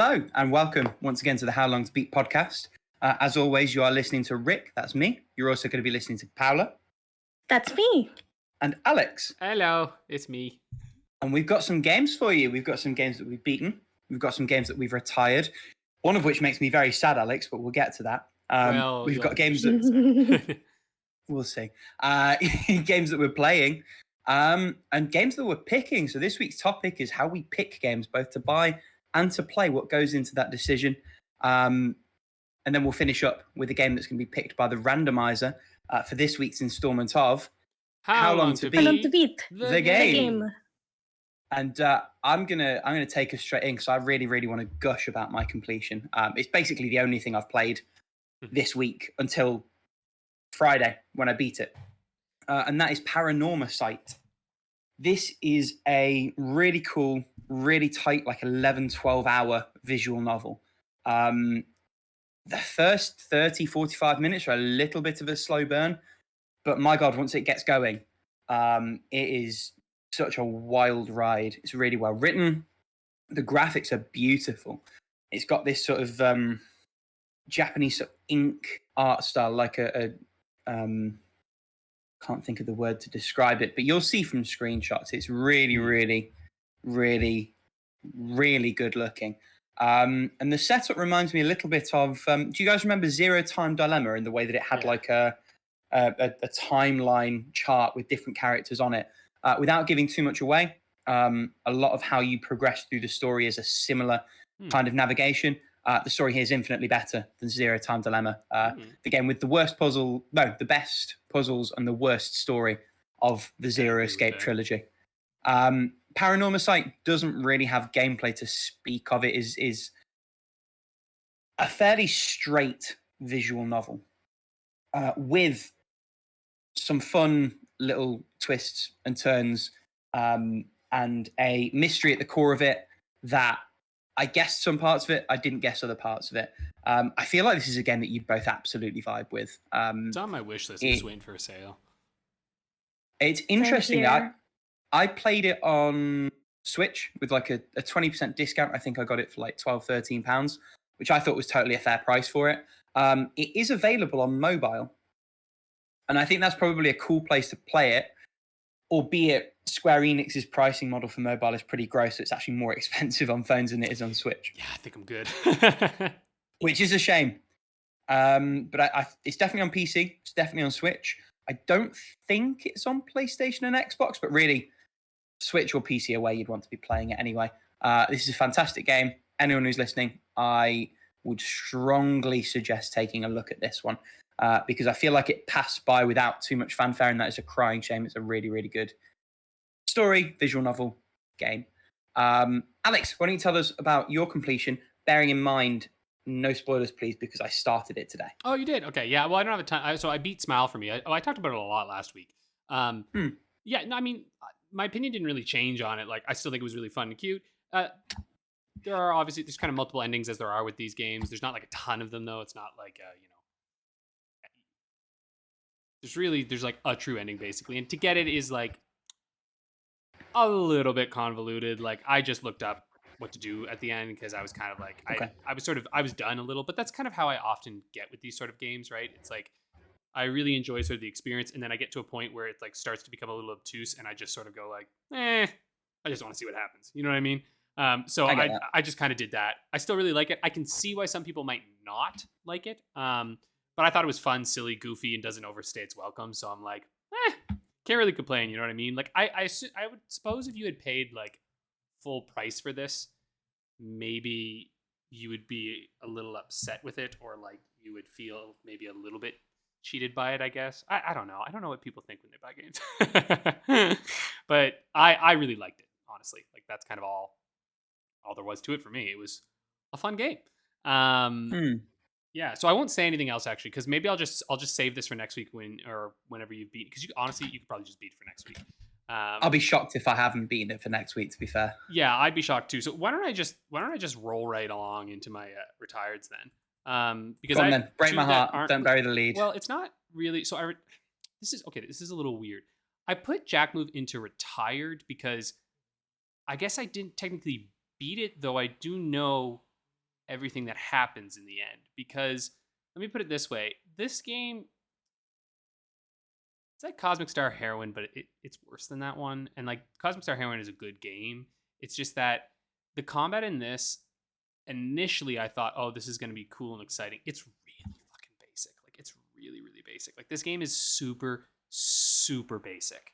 Hello and welcome once again to the How Long to Beat podcast. As always, you are listening to Rick, that's me. You're also going to be listening to Paula. That's me. And Alex. Hello, it's me. And we've got some games for you. We've got some games that we've beaten. We've got some games that we've retired. One of which makes me very sad, Alex, but we'll get to that. We've got games that... we'll see. Games that we're playing and games that we're picking. So this week's topic is how we pick games, both to buy and to play, what goes into that decision. And then we'll finish up with a game that's going to be picked by the randomizer for this week's installment of How long to beat the game. And I'm gonna take us straight in because I really want to gush about my completion. It's basically the only thing I've played this week until Friday when I beat it, and that is Paranormasight. This is a really cool, really tight, like 11-12 hour visual novel. The first 30-45 minutes are a little bit of a slow burn, but my God, once it gets going, it is such a wild ride. It's really well written. The graphics are beautiful. It's got this sort of Japanese sort of ink art style, like a can't think of the word to describe it, but you'll see from screenshots. It's really good looking. And the setup reminds me a little bit of. Do you guys remember Zero Time Dilemma in the way that it had like a timeline chart with different characters on it? Without giving too much away, a lot of how you progress through the story is a similar kind of navigation. The story here is infinitely better than Zero Time Dilemma. The game with the best puzzles and the worst story of the Zero Escape trilogy. Paranormasight doesn't really have gameplay to speak of. It is a fairly straight visual novel with some fun little twists and turns and a mystery at the core of it that I guessed some parts of it. I didn't guess other parts of it. I feel like this is a game that you'd both absolutely vibe with. It's on my wish list. I'm just waiting for a sale. It's interesting that I played it on Switch with like a 20% discount. I think I got it for like £12-13, which I thought was totally a fair price for it. It is available on mobile. And I think that's probably a cool place to play it, albeit Square Enix's pricing model for mobile is pretty gross. So it's actually more expensive on phones than it is on Switch. Yeah, I think I'm good. Which is a shame. But it's definitely on PC. It's definitely on Switch. I don't think it's on PlayStation and Xbox, but really, Switch or PC are where you'd want to be playing it anyway. This is a fantastic game. Anyone who's listening, I would strongly suggest taking a look at this one. Because I feel like it passed by without too much fanfare, and that is a crying shame. It's a really good story, visual novel game. Alex, why don't you tell us about your completion, bearing in mind, no spoilers, please, because I started it today. Oh, you did? Okay, yeah. Well, I don't have a ton. So I beat Smile for me. I talked about it a lot last week. Yeah, no, I mean, my opinion didn't really change on it. Like, I still think it was really fun and cute. There's kind of multiple endings as there are with these games. There's not like a ton of them, though. It's not like, there's like a true ending basically, and to get it is like a little bit convoluted. Like I just looked up what to do at the end because I was kind of like I was done a little, but that's kind of how I often get with these sort of games, right? It's like I really enjoy sort of the experience, and then I get to a point where it like starts to become a little obtuse, and I just sort of go like, I just want to see what happens. You know what I mean? So I just kind of did that. I still really like it. I can see why some people might not like it. But I thought it was fun, silly, goofy, and doesn't overstay its welcome. So I'm like, can't really complain. You know what I mean? Like, I would suppose if you had paid like full price for this, maybe you would be a little upset with it, or like you would feel maybe a little bit cheated by it, I guess. I don't know. I don't know what people think when they buy games. But I really liked it, honestly. Like, that's kind of all there was to it for me. It was a fun game. Yeah, so I won't say anything else actually, because maybe I'll just save this for next week whenever you've beaten. Because you could probably just beat it for next week. I'll be shocked if I haven't beaten it for next week. To be fair. Yeah, I'd be shocked too. So why don't I just roll right along into my retireds then? Because Go on, then. Break my heart. Don't bury the lead. Well, it's not really. So this is a little weird. I put Jack Move into retired because I guess I didn't technically beat it, though I do know everything that happens in the end. Because let me put it this way, this game, it's like Cosmic Star Heroine, but it's worse than that one. And like Cosmic Star Heroine is a good game. It's just that the combat in this, initially I thought, oh, this is going to be cool and exciting. It's really fucking basic. Like it's really, really basic. Like this game is super, super basic.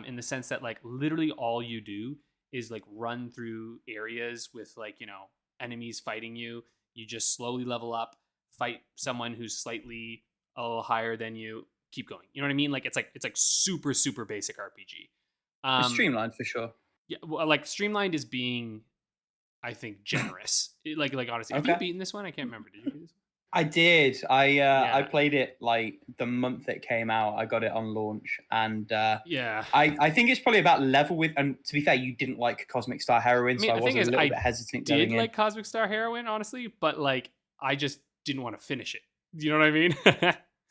In the sense that like literally all you do is like run through areas with like, you know, enemies fighting you. You just slowly level up, fight someone who's slightly a little higher than you, keep going. You know what I mean? Like it's like super, super basic RPG. It's streamlined for sure. Yeah, well, like streamlined is being, I think, generous. Like honestly, have you beaten this one? I can't remember. Did you beat this one? I did. I played it like the month it came out. I got it on launch, and I think it's probably about level with. And to be fair, you didn't like Cosmic Star Heroine, so I was a little bit hesitant. I did like Cosmic Star Heroine, honestly, but like I just didn't want to finish it. You know what I mean?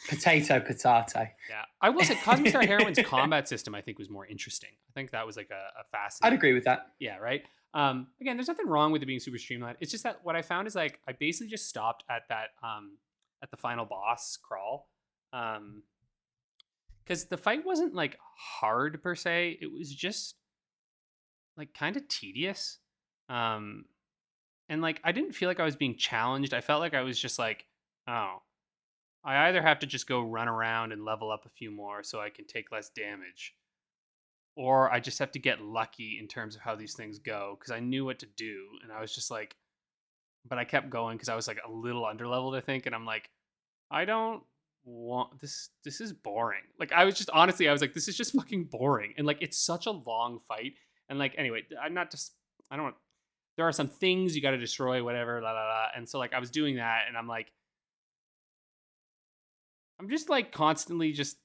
Potato. Yeah, I will say Cosmic Star Heroine's combat system I think was more interesting. I think that was like a fascinating. I'd agree with that. Yeah, right. Again, there's nothing wrong with it being super streamlined. It's just that what I found is like I basically just stopped at that at the final boss crawl, because the fight wasn't like hard per se. It was just like kind of tedious, and like I didn't feel like I was being challenged. I felt like I was just like, oh, I either have to just go run around and level up a few more so I can take less damage, or I just have to get lucky in terms of how these things go, because I knew what to do. And I was just like, but I kept going because I was like a little underleveled, I think. And I'm like, I don't want this. This is boring. Like I was just, honestly, I was like, this is just fucking boring. And like, it's such a long fight. And like, anyway, I don't want, there are some things you got to destroy, whatever, la, la, la. And so like, I was doing that and I'm like, I'm just like constantly just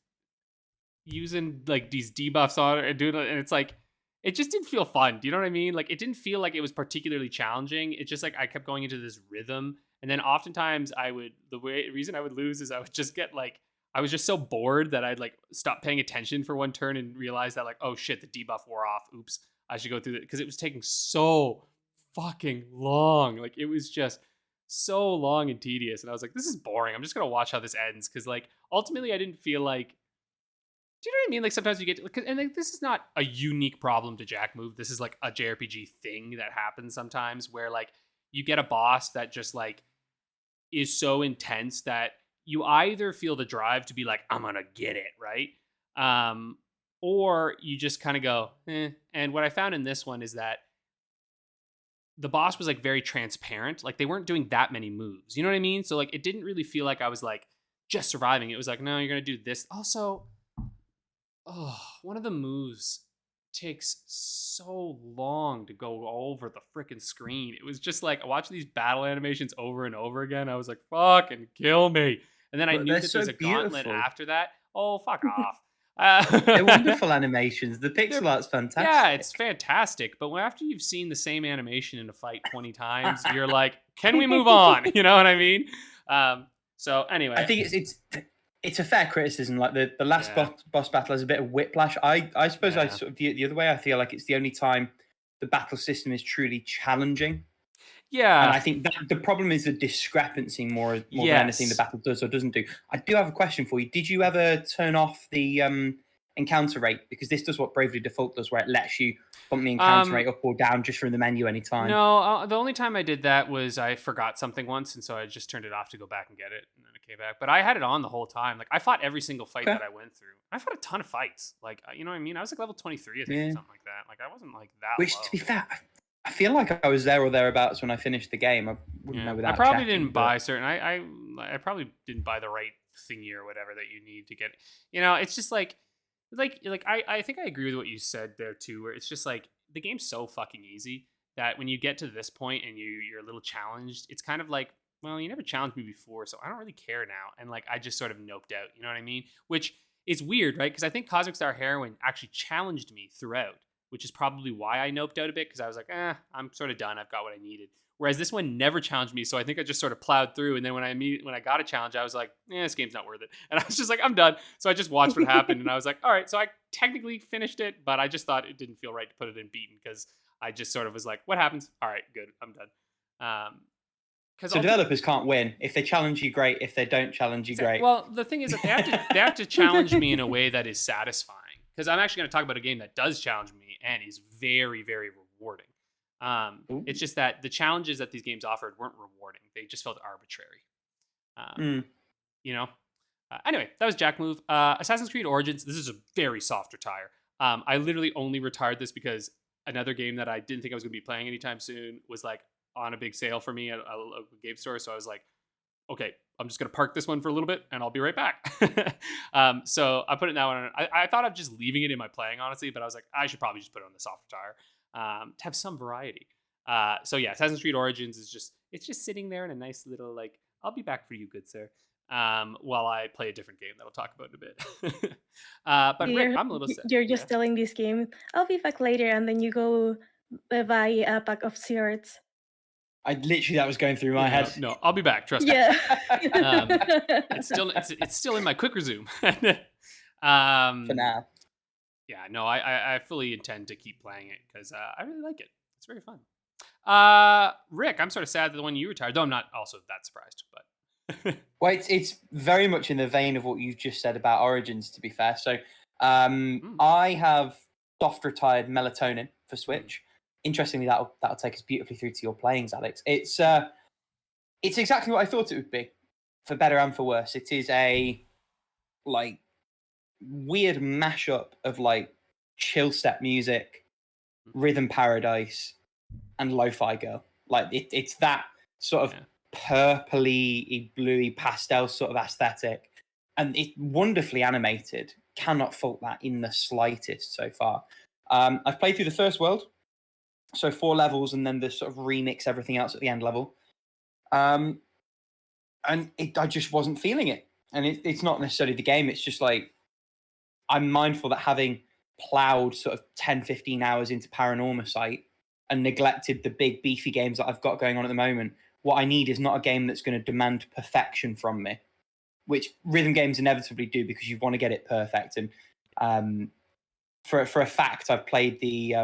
using like these debuffs on it and doing it, and it's like it just didn't feel fun. Do you know what I mean? Like it didn't feel like it was particularly challenging. It's just like I kept going into this rhythm, and then oftentimes the reason I would lose is I would just get like I was just so bored that I'd like stop paying attention for one turn and realize that like, oh shit, the debuff wore off. Oops, I should go through it, because it was taking so fucking long. Like it was just so long and tedious, and I was like, this is boring. I'm just gonna watch how this ends, because like ultimately I didn't feel like, do you know what I mean? Like sometimes you get, and like this is not a unique problem to Jack Move. This is like a JRPG thing that happens sometimes, where like you get a boss that just like is so intense that you either feel the drive to be like, I'm gonna get it, right? Or you just kind of go, eh. And what I found in this one is that the boss was like very transparent. Like they weren't doing that many moves. You know what I mean? So like it didn't really feel like I was like just surviving. It was like, no, you're gonna do this. Also, one of the moves takes so long to go over the freaking screen. It was just like watching these battle animations over and over again. I was like, fucking kill me. And then I knew that there's a gauntlet after that. Oh, fuck off. They're wonderful animations. The pixel art's fantastic. Yeah, it's fantastic. But after you've seen the same animation in a fight 20 times, you're like, can we move on? You know what I mean? So anyway, I think it's a fair criticism. Like the last boss battle has a bit of whiplash. I suppose I sort of the other way. I feel like it's the only time the battle system is truly challenging. Yeah, and I think that the problem is the discrepancy more than anything the battle does or doesn't do. I do have a question for you. Did you ever turn off the encounter rate? Because this does what Bravely Default does, where it lets you bump the encounter rate up or down just from the menu anytime. No, the only time I did that was I forgot something once, and so I just turned it off to go back and get it, and then it came back. But I had it on the whole time. Like I fought every single fight that I went through. I fought a ton of fights. Like you know what I mean? I was like level 23, I think, or something like that. Like I wasn't like that. Which, low. To be fair, I feel like I was there or thereabouts when I finished the game. I wouldn't know without. I probably checking, didn't buy certain. I probably didn't buy the right thingy or whatever that you need to get. You know, it's just like I think I agree with what you said there too. Where it's just like the game's so fucking easy that when you get to this point and you're a little challenged, it's kind of like, well, you never challenged me before, so I don't really care now. And like I just sort of noped out. You know what I mean? Which is weird, right? Because I think Cosmic Star Heroine actually challenged me throughout, which is probably why I noped out a bit, because I was like, I'm sort of done. I've got what I needed. Whereas this one never challenged me, so I think I just sort of plowed through. And then when I got a challenge, I was like, this game's not worth it. And I was just like, I'm done. So I just watched what happened, and I was like, all right. So I technically finished it, but I just thought it didn't feel right to put it in beaten, because I just sort of was like, what happens? All right, good. I'm done. So developers can't win. If they challenge you, great. If they don't challenge you, great. Well, the thing is that they have to challenge me in a way that is satisfying. Because I'm actually going to talk about a game that does challenge me and is very, very rewarding. It's just that the challenges that these games offered weren't rewarding. They just felt arbitrary. You know? Anyway, that was Jack Move. Assassin's Creed Origins. This is a very soft retire. I literally only retired this because another game that I didn't think I was going to be playing anytime soon was like on a big sale for me at a local game store. So I was like, okay, I'm just going to park this one for a little bit and I'll be right back. So I put it now on. I thought of just leaving it in my playing, honestly, but I was like, I should probably just put it on the soft retire to have some variety. So yeah, Assassin's Creed Origins is it's just sitting there in a nice little, like, I'll be back for you, good sir. While I play a different game that I'll talk about in a bit. But Rick, I'm a little sad. You're just telling this game, I'll be back later, and then you go buy a pack of cigarettes. That was going through my head. No, I'll be back. Trust me. Yeah. It's still in my quick resume. For now. Yeah, no, I fully intend to keep playing it because I really like it. It's very fun. Rick, I'm sort of sad that the one you retired, though I'm not also that surprised, but well, it's very much in the vein of what you've just said about Origins, to be fair. So I have soft retired Melatonin for Switch. Interestingly, that'll take us beautifully through to your playings, Alex. It's exactly what I thought it would be, for better and for worse. It is a like weird mashup of like chill step music, rhythm paradise, and lo-fi girl. Like it's that sort of purpley, bluey pastel sort of aesthetic, and it's wonderfully animated. Cannot fault that in the slightest so far. I've played through the first world. So 4 levels, and then the sort of remix everything else at the end level. And I just wasn't feeling it. And it's not necessarily the game. It's just like, I'm mindful that having plowed sort of 10, 15 hours into Paranormasight and neglected the big beefy games that I've got going on at the moment, what I need is not a game that's going to demand perfection from me, which rhythm games inevitably do because you want to get it perfect. And for a fact, I've played the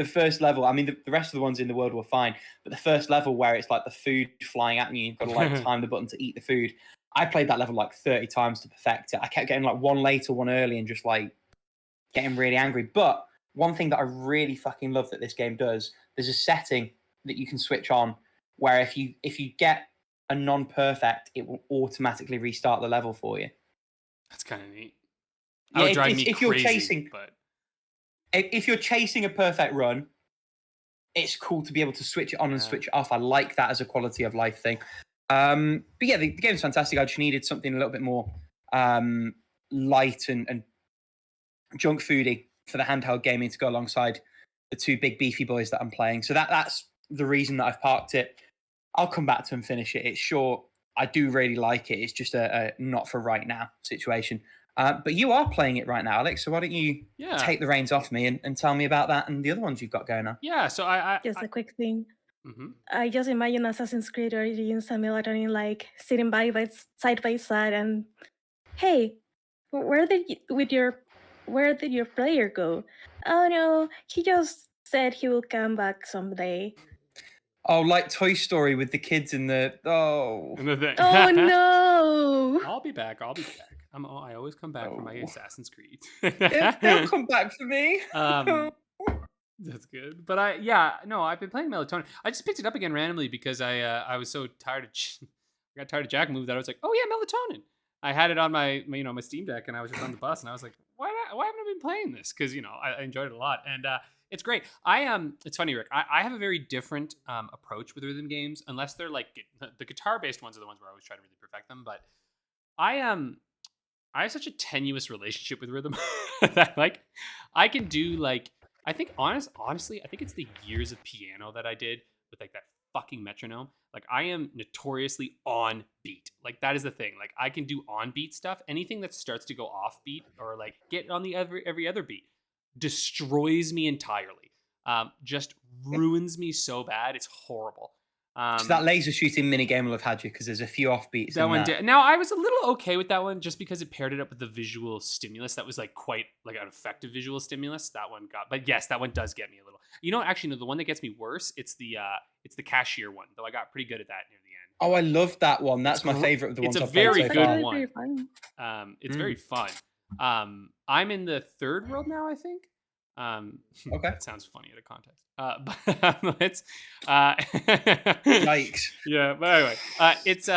first level. I mean, the rest of the ones in the world were fine, but the first level where it's like the food flying at you, you've got to like time the button to eat the food. I played that level like 30 times to perfect it. I kept getting like one later, one early, and just like getting really angry. But one thing that I really fucking love that this game does, there's a setting that you can switch on where if you get a non-perfect, it will automatically restart the level for you. That's kind of neat. That would drive me crazy, you're chasing, but if you're chasing a perfect run, it's cool to be able to switch it on and switch it off. I like that as a quality of life thing. But yeah, the game's fantastic. I just needed something a little bit more light and junk foody for the handheld gaming to go alongside the 2 big beefy boys that I'm playing. So that's the reason that I've parked it. I'll come back to and finish it. It's short. I do really like it. It's just a not for right now situation. But you are playing it right now, Alex. So why don't you take the reins off me and tell me about that and the other ones you've got going on? Yeah, so Just a quick thing. I just imagine Assassin's Creed Origins and Melatonin like sitting side by side and, hey, where did your player go? Oh no, he just said he will come back someday. Oh, like Toy Story with the kids in the Oh no! I'll be back. I always come back for my Assassin's Creed. They'll come back for me. That's good. But I've been playing Melatonin. I just picked it up again randomly because I was so tired of I got tired of Jack Move that I was like, oh yeah, Melatonin. I had it on my my Steam Deck and I was just on the bus and I was like, why haven't I been playing this? Because I enjoyed it a lot and it's great. It's funny, Rick. I have a very different approach with rhythm games, unless they're like the guitar-based ones are the ones where I always try to really perfect them. But I have such a tenuous relationship with rhythm that like I can do like I think honestly I think it's the years of piano that I did with like that fucking metronome. Like I am notoriously on beat. Like that is the thing. Like I can do on beat stuff. Anything that starts to go off beat or like get on the every other beat destroys me entirely. Just ruins me so bad. It's horrible. So that laser shooting minigame will have had you because there's a few offbeats. That one did. Now I was a little okay with that one just because it paired it up with the visual stimulus. That was like quite like an effective visual stimulus. That one got, but yes, that one does get me a little. You know, actually, no, the one that gets me worse, it's the cashier one. Though I got pretty good at that near the end. Oh, I love that one. That's my favorite of the ones I've played. It's a very good one. It's very fun. I'm in the third world now, I think. Okay. That sounds funny out of context. But let's. Yikes. Yeah, but anyway, it's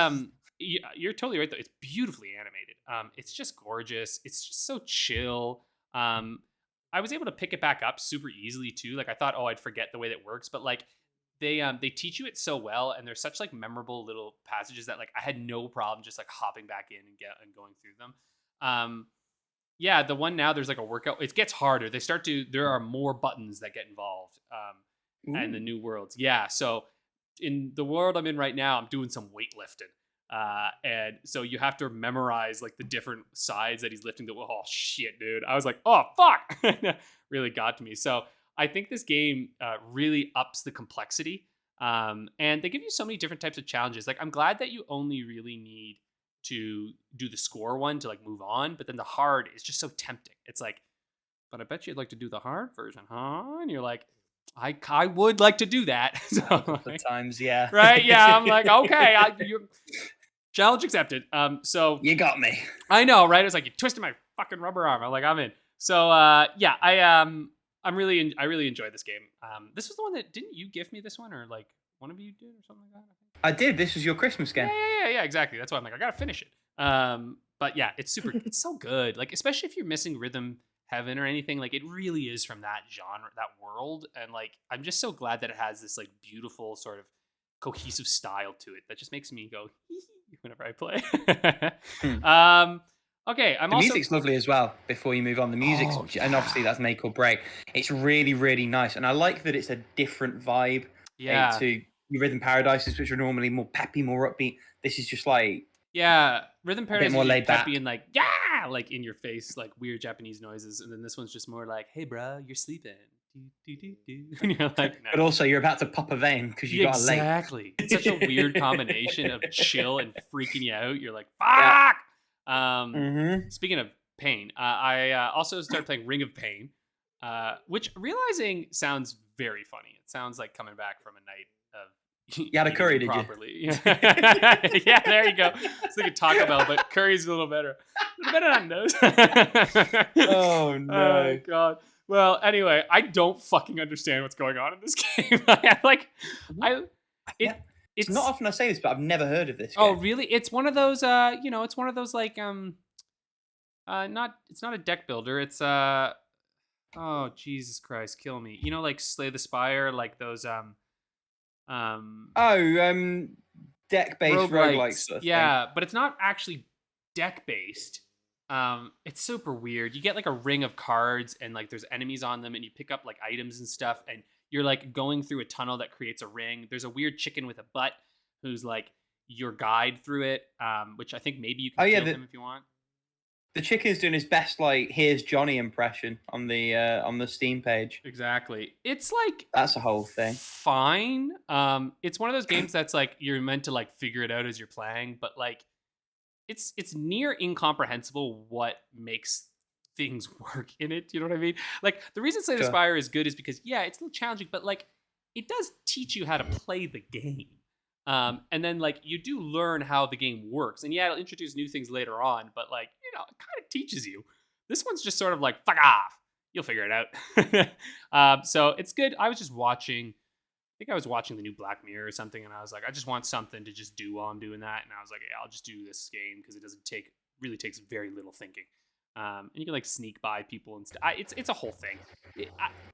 you're totally right though. It's beautifully animated. It's just gorgeous. It's just so chill. I was able to pick it back up super easily too. Like I thought, oh, I'd forget the way that works, but like they teach you it so well, and there's such like memorable little passages that like I had no problem just like hopping back in and going through them. Yeah, the one now there's like a workout. It gets harder. There are more buttons that get involved. And the new worlds. Yeah, so in the world I'm in right now, I'm doing some weightlifting. And so you have to memorize like the different sides that he's lifting. Oh shit, dude. I was like, oh fuck. Really got to me. So I think this game really ups the complexity. And they give you so many different types of challenges. Like I'm glad that you only really need to do the score one to like move on, but then the hard is just so tempting. It's like, but I bet you'd like to do the hard version, huh? And you're like, I would like to do that. So, a couple of times, yeah. Right? Yeah, I'm like, okay, challenge accepted. So you got me. I know, right? It's like you twisted my fucking rubber arm. I'm like, I'm in. So yeah, I really enjoyed this game. This was the one that didn't you gift me this one, or like one of you did, or something like that? I did. This was your Christmas game. Yeah, exactly. That's why I'm like, I gotta finish it. But yeah, it's so good. Like, especially if you're missing Rhythm Heaven or anything, like it really is from that genre, that world. And like, I'm just so glad that it has this like beautiful sort of cohesive style to it that just makes me go whenever I play. Okay, the music's lovely as well. Before you move on, the music's and obviously that's make or break. It's really, really nice, and I like that it's a different vibe. Yeah. To your Rhythm Paradises, which are normally more peppy, more upbeat. This is just like Rhythm Paradise more laid back and like like in your face, like weird Japanese noises, and then this one's just more like, hey, bro, you're sleeping. And you're like, no. But also you're about to pop a vein because you got late. Exactly. It's such a weird combination of chill and freaking you out. You're like, fuck. Yeah. Speaking of pain, I also started playing Ring of Pain, which realizing sounds very funny. It sounds like coming back from a night of you had a curry, did properly. You? Yeah, there you go. It's like a Taco Bell, but curry's a little better. A little better on those. Oh no. Oh god. Well, anyway, I don't fucking understand what's going on in this game. It's not often I say this, but I've never heard of this game. Oh, really? It's one of those it's one of those like it's not a deck builder. It's oh, Jesus Christ, kill me. You know, like Slay the Spire, like those deck-based roguelike stuff. Yeah, but it's not actually deck-based. It's super weird. You get like a ring of cards and like there's enemies on them and you pick up like items and stuff and you're like going through a tunnel that creates a ring. There's a weird chicken with a butt who's like your guide through it, which I think maybe you can kill him if you want. The chicken's doing his best, like, here's Johnny impression on the Steam page. Exactly. It's like that's a whole thing. Fine. It's one of those games that's like you're meant to like figure it out as you're playing, but like it's near incomprehensible what makes things work in it. You know what I mean? Like the reason Slay the Spire is good is because it's a little challenging, but like it does teach you how to play the game. And then like you do learn how the game works, and it'll introduce new things later on, but like it kind of teaches you. This one's just sort of like, fuck off, you'll figure it out. So it's good. I was just watching, I think I was watching the new Black Mirror or something, and I was like, I just want something to just do while I'm doing that, and I was like, yeah, I'll just do this game because it really takes very little thinking. And you can like sneak by people and stuff. It's a whole thing.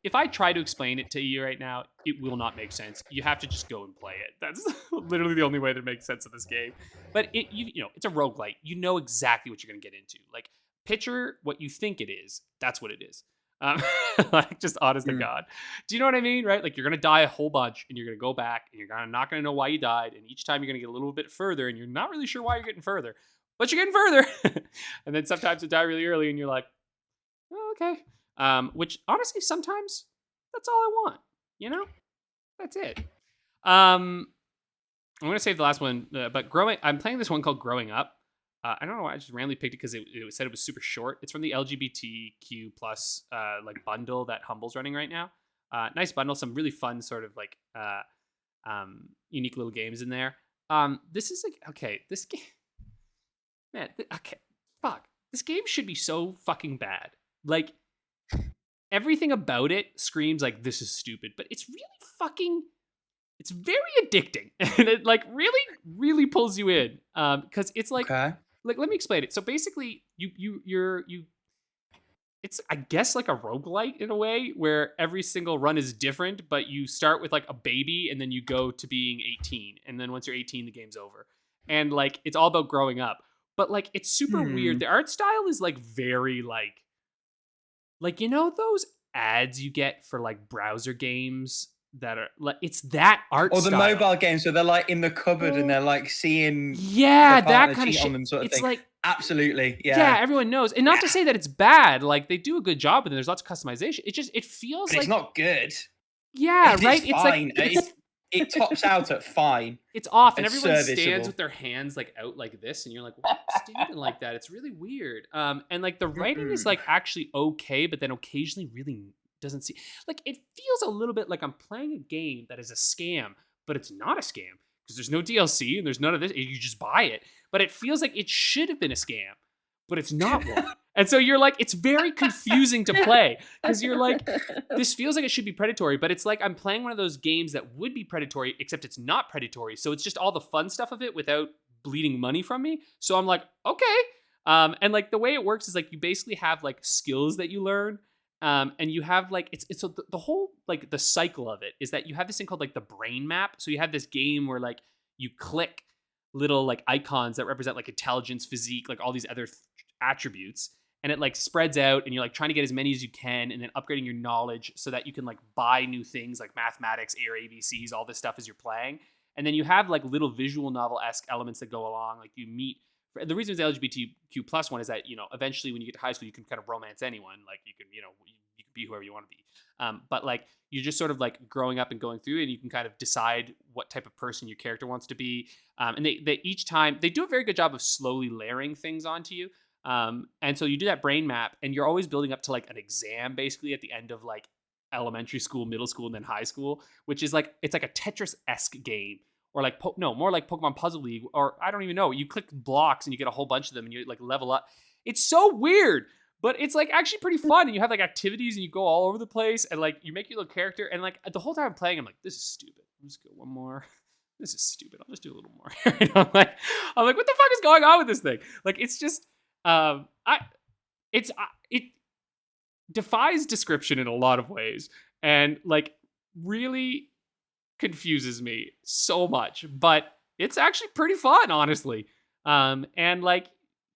If I try to explain it to you right now, it will not make sense. You have to just go and play it. That's literally the only way that makes sense of this game. But it's a roguelite. You know exactly what you're going to get into. Like picture what you think it is. That's what it is. Like just honest to God. Do you know what I mean? Right? Like you're going to die a whole bunch and you're going to go back and you're not going to know why you died. And each time you're going to get a little bit further and you're not really sure why you're getting further. But you're getting further. And then sometimes you die really early and you're like, oh, okay. Which honestly, sometimes that's all I want. You know? That's it. I'm gonna save the last one, but I'm playing this one called Growing Up. I don't know why I just randomly picked it because it said it was super short. It's from the LGBTQ plus like bundle that Humble's running right now. Nice bundle, some really fun sort of like unique little games in there. This is like, okay, this game, man, okay, fuck, this game should be so fucking bad. Like everything about it screams like this is stupid, but it's really fucking. It's very addicting, and it like really, really pulls you in. Because it's like, like let me explain it. So basically, you're it's I guess like a roguelite in a way where every single run is different, but you start with like a baby and then you go to being 18, and then once you're 18, the game's over, and like it's all about growing up. But like it's super weird. The art style is like very like you know those ads you get for like browser games that are like it's that art or the style. mobile games where they're like in the cupboard and they're like seeing that kind of shit on them sort of it's thing. like absolutely everyone knows, and not to say that it's bad, like they do a good job with it, there's lots of customization, it feels but like it's not good. Right, it's fine. Like it tops out at fine. It's off, and everyone serviceable. stands with their hands like out like this, and you're like, why are you standing like that? It's really weird. And like the writing is like actually okay, but then occasionally really doesn't see, like it feels a little bit like I'm playing a game that is a scam, but it's not a scam because there's no DLC and there's none of this. You just buy it, but it feels like it should have been a scam, but it's not one. And so you're like, it's very confusing to play because you're like, this feels like it should be predatory, but it's like I'm playing one of those games that would be predatory, except it's not predatory. So it's just all the fun stuff of it without bleeding money from me. So I'm like, okay. And like the way it works is like you basically have like skills that you learn. And you have like it's the whole like the cycle of it is that you have this thing called like the brain map. So you have this game where like you click little like icons that represent like intelligence, physique, like all these other attributes, and it like spreads out, and you're like trying to get as many as you can, and then upgrading your knowledge so that you can like buy new things like mathematics, ABCs, all this stuff as you're playing. And then you have like little visual novel-esque elements that go along, like you meet. The reason it's the LGBTQ plus one is that, you know, eventually when you get to high school, you can kind of romance anyone. Like you can, you know, you can be whoever you want to be. But like you're just sort of like growing up and going through, and you can kind of decide what type of person your character wants to be. And they each time they do a very good job of slowly layering things onto you. And so you do that brain map, and you're always building up to like an exam basically at the end of like elementary school, middle school, and then high school, which is like it's like a Tetris-esque game. Or like, more like Pokemon Puzzle League, or I don't even know. You click blocks and you get a whole bunch of them and you like level up. It's so weird, but it's like actually pretty fun. And you have like activities and you go all over the place, and like you make your little character. And like the whole time I'm playing, I'm like, this is stupid. I'll just go one more. This is stupid. I'll just do a little more. I'm like, what the fuck is going on with this thing? Like, it's just, it defies description in a lot of ways, and like really confuses me so much, but it's actually pretty fun, honestly. And like,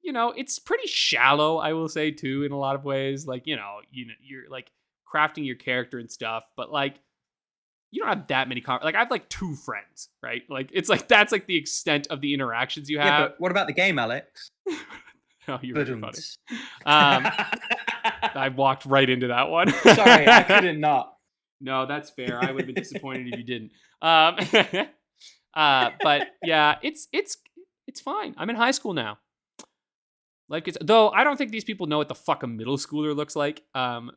you know, it's pretty shallow, I will say too, in a lot of ways. Like, you know, you're like crafting your character and stuff, but like you don't have that many like I have like 2 friends, right? Like it's like that's like the extent of the interactions you have. Yeah, but what about the game, Alex? Oh, you're really funny. I walked right into that one. Sorry, I couldn't not. No, that's fair. I would have been disappointed if you didn't. But yeah, it's fine. I'm in high school now. Like though I don't think these people know what the fuck a middle schooler looks like.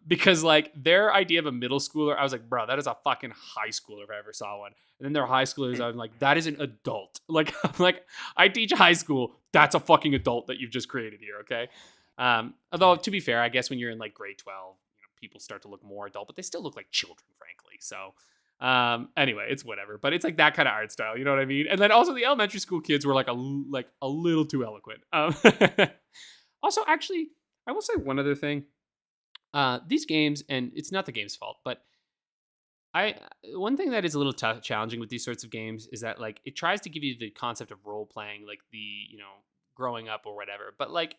Because like their idea of a middle schooler, I was like, bro, that is a fucking high schooler if I ever saw one. And then their high schoolers, I'm like, that is an adult. Like I'm like, I teach high school. That's a fucking adult that you've just created here, okay? Although to be fair, I guess when you're in like grade 12, people start to look more adult, but they still look like children, frankly. So anyway, it's whatever, but it's like that kind of art style, you know what I mean? And then also the elementary school kids were like a little too eloquent. Also, actually, I will say one other thing. These games, and it's not the game's fault, but one thing that is a little challenging with these sorts of games is that like it tries to give you the concept of role playing, like the, you know, growing up or whatever. But like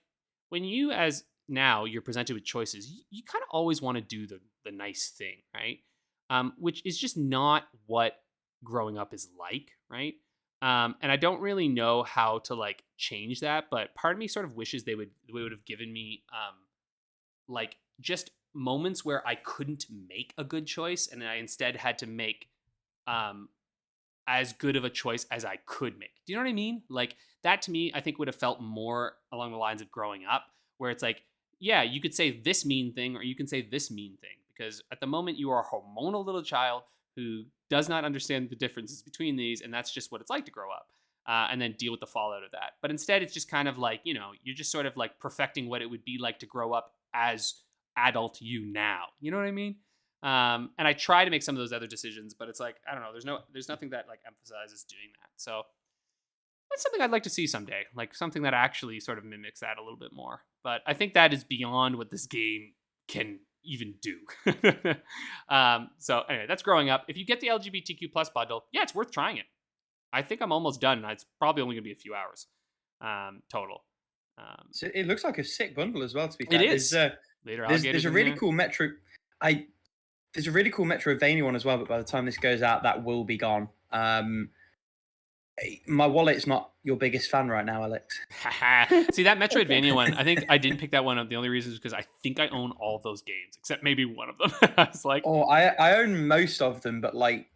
when you as now you're presented with choices, you kind of always want to do the nice thing, right? Which is just not what growing up is like, right? And I don't really know how to like change that, but part of me sort of wishes they would have given me like just moments where I couldn't make a good choice, and I instead had to make as good of a choice as I could make. Do you know what I mean? Like that to me, I think would have felt more along the lines of growing up, where it's like, yeah, you could say this mean thing or you can say this mean thing, because at the moment you are a hormonal little child who does not understand the differences between these, and that's just what it's like to grow up. And then deal with the fallout of that. But instead, it's just kind of like, you know, you're just sort of like perfecting what it would be like to grow up as adult you now. You know what I mean? And I try to make some of those other decisions, but it's like, I don't know, there's nothing that like emphasizes doing that. So that's something I'd like to see someday, like something that actually sort of mimics that a little bit more. But I think that is beyond what this game can even do. So anyway, that's growing up. If you get the LGBTQ plus bundle, yeah, it's worth trying it. I think I'm almost done. It's probably only going to be a few hours total. So it looks like a sick bundle as well, to be fair. It is. There's a really cool Metro. There's a really cool Metrovania one as well, but by the time this goes out, that will be gone. My wallet's not your biggest fan right now, Alex. See, that Metroidvania one, I think I didn't pick that one up. The only reason is because I think I own all those games, except maybe one of them. I was like... Oh, I own most of them, but like...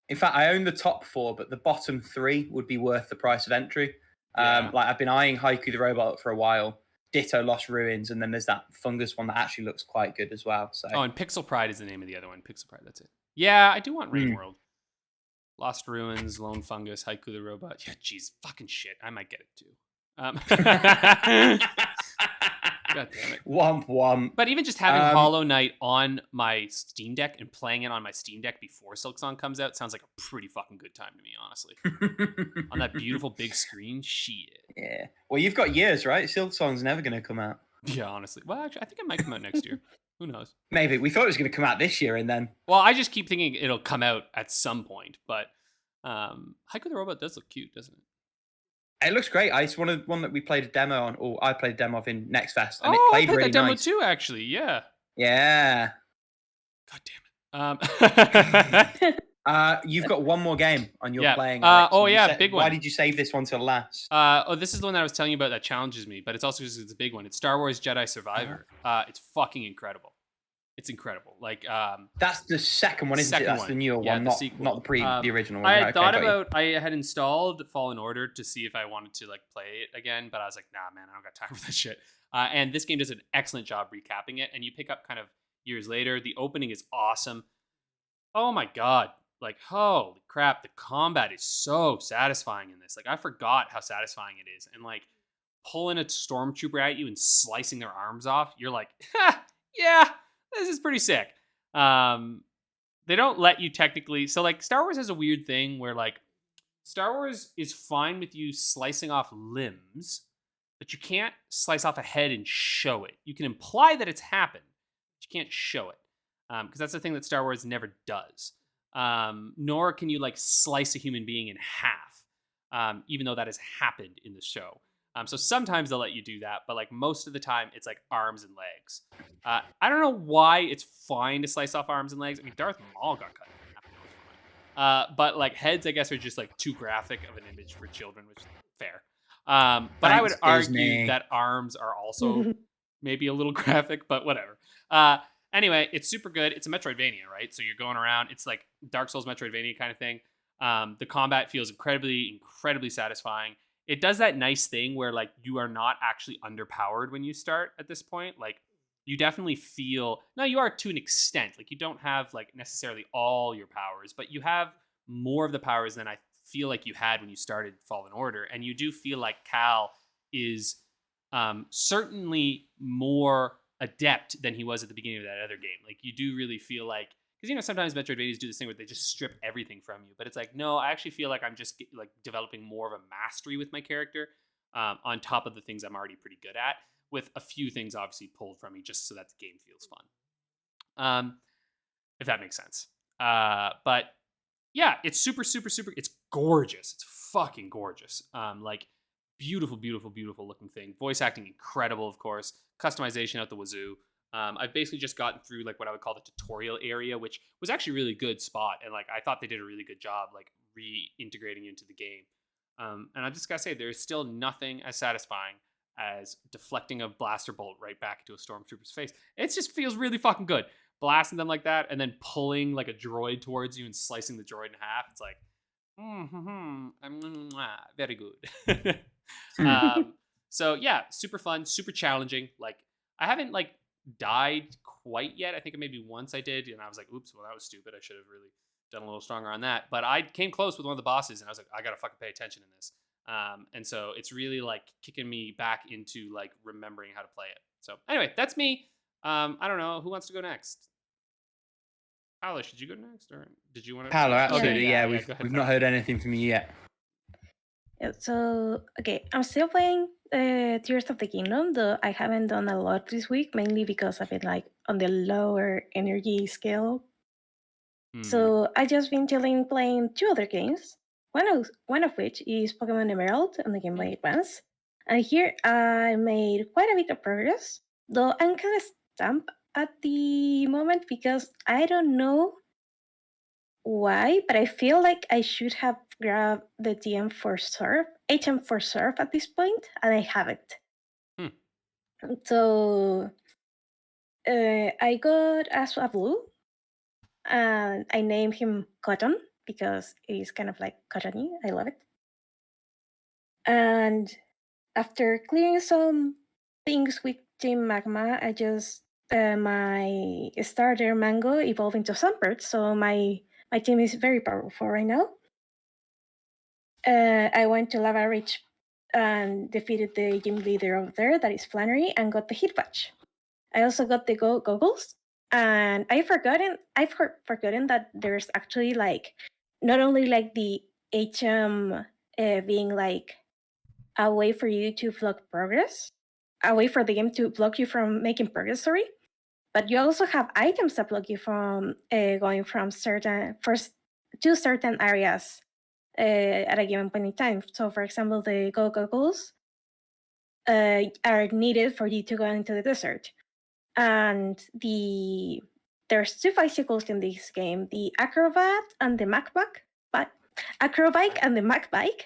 In fact, I own the top 4, but the bottom 3 would be worth the price of entry. Like I've been eyeing Haiku the Robot for a while. Ditto Lost Ruins, and then there's that Fungus one that actually looks quite good as well. So. Oh, and Pixel Pride is the name of the other one. Pixel Pride, that's it. Yeah, I do want Rain World. Lost Ruins, Lone Fungus, Haiku the Robot. Yeah, geez, fucking shit. I might get it too. God damn it. Womp womp. But even just having Hollow Knight on my Steam Deck and playing it on my Steam Deck before Silksong comes out sounds like a pretty fucking good time to me, honestly. On that beautiful big screen, shit. Yeah. Well, you've got years, right? Silksong's never going to come out. Yeah, honestly. Well, actually, I think it might come out next year. Who knows? Maybe. We thought it was going to come out this year, and then... Well, I just keep thinking it'll come out at some point, but Haiku the Robot does look cute, doesn't it? It looks great. It's one that we played a demo on, or I played a demo of in Next Fest, and it played really that demo nice. Too, actually. Yeah. Yeah. God damn it. You've got one more game on your playing. Big one. Why did you save this one till last? This is the one that I was telling you about that challenges me, but it's also because it's a big one. It's Star Wars Jedi Survivor. It's fucking incredible. It's incredible. Like that's the second one, isn't it? That's the newer one, not the original one. I had installed Fallen Order to see if I wanted to like play it again, but I was like, nah, man, I don't got time for that shit. And this game does an excellent job recapping it, and you pick up kind of years later. The opening is awesome. Oh my god. Like, holy crap, the combat is so satisfying in this. Like, I forgot how satisfying it is. And like pulling a stormtrooper at you and slicing their arms off, you're like, yeah, this is pretty sick. They don't let you technically. So like Star Wars has a weird thing where like Star Wars is fine with you slicing off limbs, but you can't slice off a head and show it. You can imply that it's happened, but you can't show it. Because that's the thing that Star Wars never does. Nor can you like slice a human being in half, even though that has happened in the show. So sometimes they'll let you do that, but like most of the time it's like arms and legs. I don't know why it's fine to slice off arms and legs. I mean, Darth Maul got cut in half. But like heads, I guess, are just like too graphic of an image for children, which is fair. But I would argue that arms are also maybe a little graphic, but whatever. Anyway, it's super good. It's a Metroidvania, right? So you're going around. It's like Dark Souls Metroidvania kind of thing. The combat feels incredibly satisfying. It does that nice thing where like you are not actually underpowered when you start at this point. Like you definitely feel, no, you are to an extent. Like you don't have like necessarily all your powers, but you have more of the powers than I feel like you had when you started Fallen Order. And you do feel like Cal is certainly more adept than he was at the beginning of that other game. Like you do really feel like, because you know sometimes Metroidvanias do this thing where they just strip everything from you, but it's like, no, I actually feel like I'm just like developing more of a mastery with my character on top of the things I'm already pretty good at, with a few things obviously pulled from me just so that the game feels fun, if that makes sense. But yeah, it's super it's gorgeous. It's fucking gorgeous. Like beautiful looking thing. Voice acting incredible, of course. Customization out the wazoo. I've basically just gotten through like what I would call the tutorial area, which was actually a really good spot, and like I thought they did a really good job like reintegrating into the game. And I just gotta say, there's still nothing as satisfying as deflecting a blaster bolt right back into a stormtrooper's face. It just feels really fucking good, blasting them like that, and then pulling like a droid towards you and slicing the droid in half. It's like, Very good. So yeah, super fun, super challenging. Like I haven't like died quite yet. I think maybe once I did, and I was like, "Oops, well that was stupid. I should have really done a little stronger on that." But I came close with one of the bosses, and I was like, "I gotta fucking pay attention in this." And so it's really like kicking me back into like remembering how to play it. So anyway, that's me. I don't know who wants to go next. Paula, should you go next, or did you want to? Paula, absolutely. Yeah. Yeah, we've not heard anything from you yet. Yeah, so, okay, I'm still playing Tears of the Kingdom, though I haven't done a lot this week, mainly because I've been like on the lower energy scale. So I just been chilling playing 2 other games, one of which is Pokemon Emerald on the Game Boy Advance. And here I made quite a bit of progress, though I'm kind of stumped at the moment because I don't know why, but I feel like I should have grabbed the HM for Surf at this point, and I haven't. So I got a blue, and I named him Cotton because he's kind of like cottony. I love it. And after clearing some things with Team Magma, I just my starter Mango evolved into Swampert, so my team is very powerful right now. I went to Lava Ridge and defeated the gym leader over there, that is Flannery, and got the hit patch. I also got the goggles, and I've forgotten that there's actually like not only like the HM being like a way for you to block progress, a way for the game to block you from making progress, but you also have items that block you from going from certain areas at a given point in time. So, for example, the goggles are needed for you to go into the desert. And there's 2 bicycles in this game, the Acrobat and the MacBike. Acrobike and the MacBike.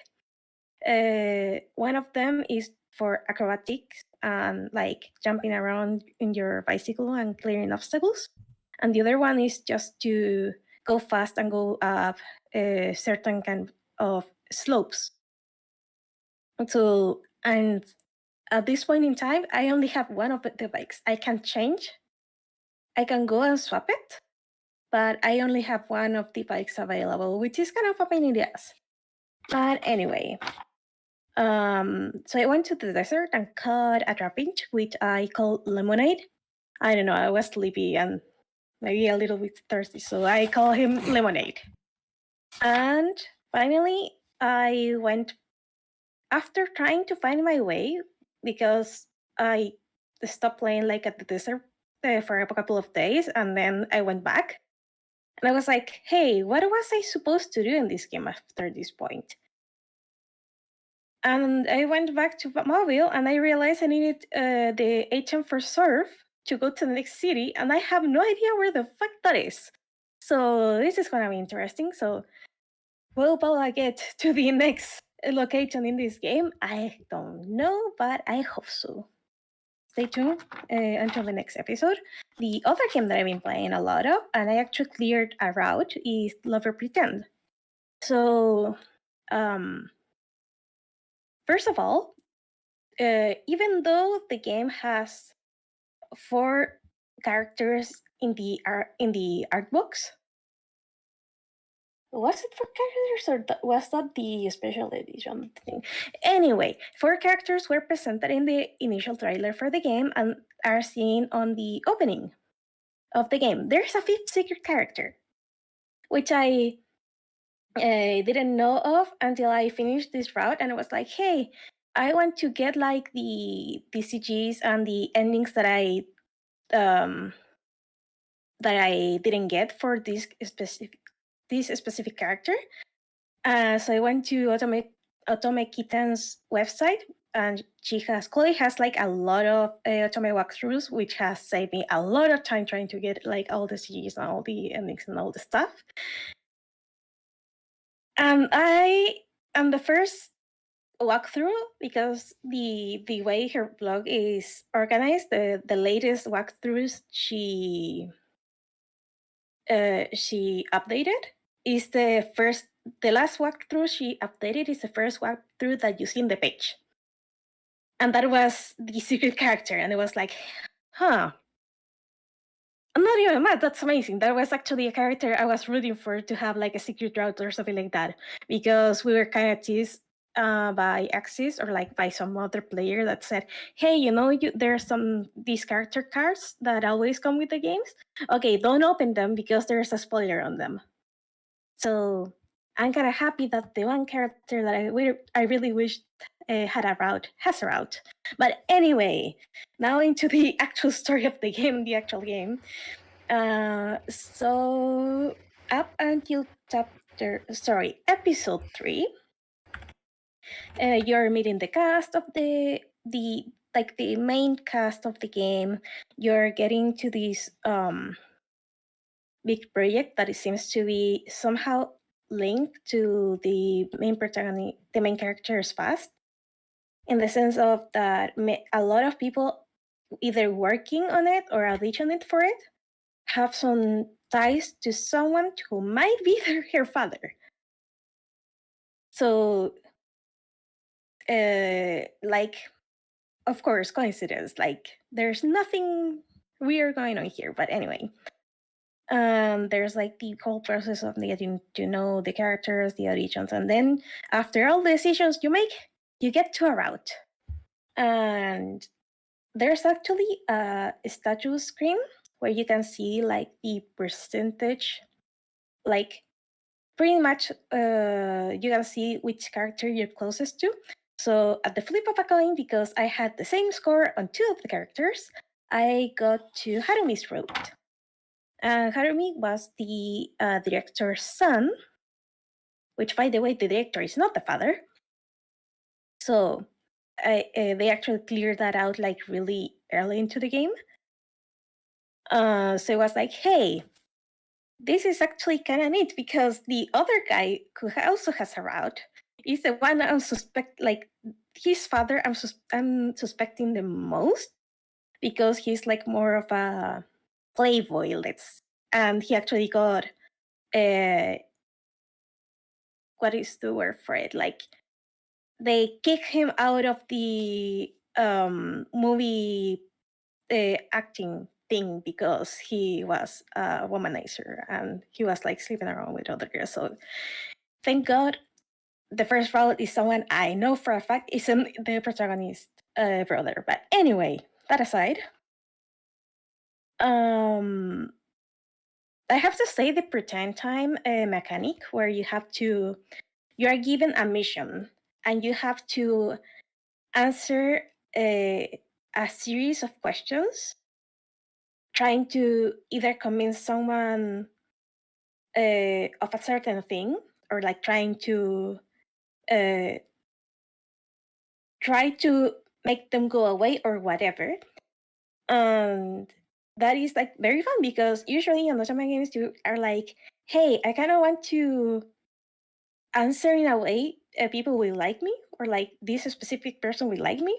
One of them is for acrobatics and like jumping around in your bicycle and clearing obstacles. And the other one is just to go fast and go up certain kind of slopes. So, and at this point in time, I only have one of the bikes. I can change. I can go and swap it, but I only have one of the bikes available, which is kind of a pain in the ass. But anyway, so I went to the desert and caught a trapinch, which I call Lemonade. I don't know, I was sleepy and maybe a little bit thirsty, so I call him Lemonade. And finally, I went, after trying to find my way, because I stopped playing like at the desert for a couple of days, and then I went back. And I was like, hey, what was I supposed to do in this game after this point? And I went back to Mobile, and I realized I needed the HM for Surf to go to the next city, and I have no idea where the fuck that is. So this is going to be interesting. So will Paula get to the next location in this game? I don't know, but I hope so. Stay tuned until the next episode. The other game that I've been playing a lot of, and I actually cleared a route, is Lover Pretend. So, first of all, even though the game has 4 characters in the art books, was it 4 characters or was that the special edition thing? Anyway, 4 characters were presented in the initial trailer for the game and are seen on the opening of the game. There's a 5th secret character, which I didn't know of until I finished this route, and I was like, hey, I want to get like the CGs and the endings that I didn't get for this specific character. So I went to Otome Kitten's website, and Chloe has like a lot of Otome walkthroughs, which has saved me a lot of time trying to get like all the CGs and all the endings and all the stuff. And I am the first walkthrough because the way her blog is organized, the latest walkthroughs she updated is the first the last walkthrough she updated is the first walkthrough that you see in the page. And that was the secret character. And it was like, huh. I'm not even mad. That's amazing. That was actually a character I was rooting for to have like a secret route or something like that. Because we were kind of teased by Axis or like by some other player that said, hey, there's these character cards that always come with the games. Okay, don't open them because there's a spoiler on them. So I'm kind of happy that the one character that I really wished has a route. But anyway, now into the actual story of the game, the actual game. So up until episode 3, you're meeting the cast of the main cast of the game. You're getting to this big project that it seems to be somehow linked to the main protagonist, the main character's past, in the sense of that a lot of people either working on it or auditioning for it have some ties to someone who might be her father. So, of course, coincidence. Like, there's nothing weird going on here. But anyway, there's like the whole process of getting to know the characters, the auditions, and then after all the decisions you make, you get to a route. And there's actually a status screen where you can see like the percentage, like pretty much you can see which character you're closest to. So at the flip of a coin, because I had the same score on 2 of the characters, I got to Harumi's route. Harumi was the director's son, which, by the way, the director is not the father. So they actually cleared that out like really early into the game. So it was like, hey, this is actually kind of neat because the other guy who also has a route is the one I'm his father I'm suspecting the most, because he's like more of a playboy, and he actually got what is the word for it? Like, they kicked him out of the movie acting thing because he was a womanizer and he was like sleeping around with other girls. So thank God the first route is someone I know for a fact isn't the protagonist brother. But anyway, that aside, I have to say the pretend time mechanic where you are given a mission and you have to answer a series of questions, trying to either convince someone of a certain thing, or like trying to make them go away or whatever. And that is like very fun because usually in Otome games you are like, hey, I kind of want to answer in a way people will like me, or like this specific person will like me.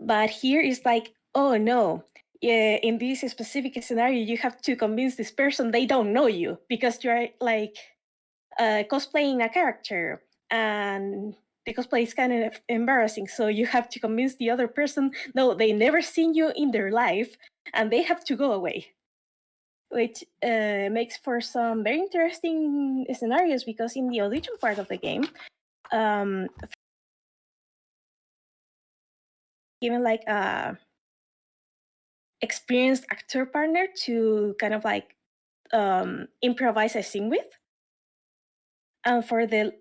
But here is like, oh no, in this specific scenario, you have to convince this person they don't know you because you're like cosplaying a character, and the cosplay is kind of embarrassing. So you have to convince the other person, no, they never seen you in their life, and they have to go away, which makes for some very interesting scenarios, because in the audition part of the game, given like a experienced actor partner to kind of like improvise a scene with. And for the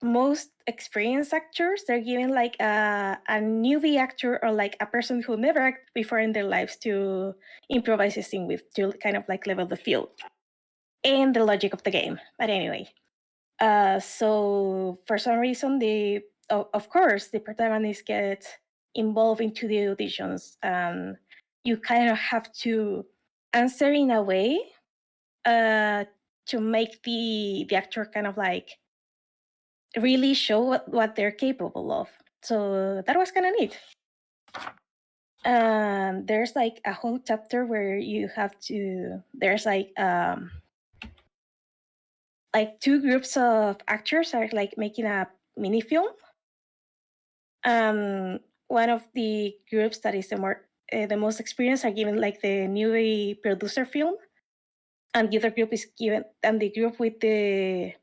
most experienced actors, they're given like a newbie actor, or like a person who never acted before in their lives, to improvise a scene with, to kind of like level the field and the logic of the game. But anyway, so for some reason, of course, the protagonist gets involved into the auditions, and you kind of have to answer in a way to make the actor kind of like really show what they're capable of. So that was kind of neat. There's like a whole chapter where you have to, there's like like 2 groups of actors are like making a mini film. One of the groups that is the most experienced are given like the newly producer film, and the other group is given, and the group with the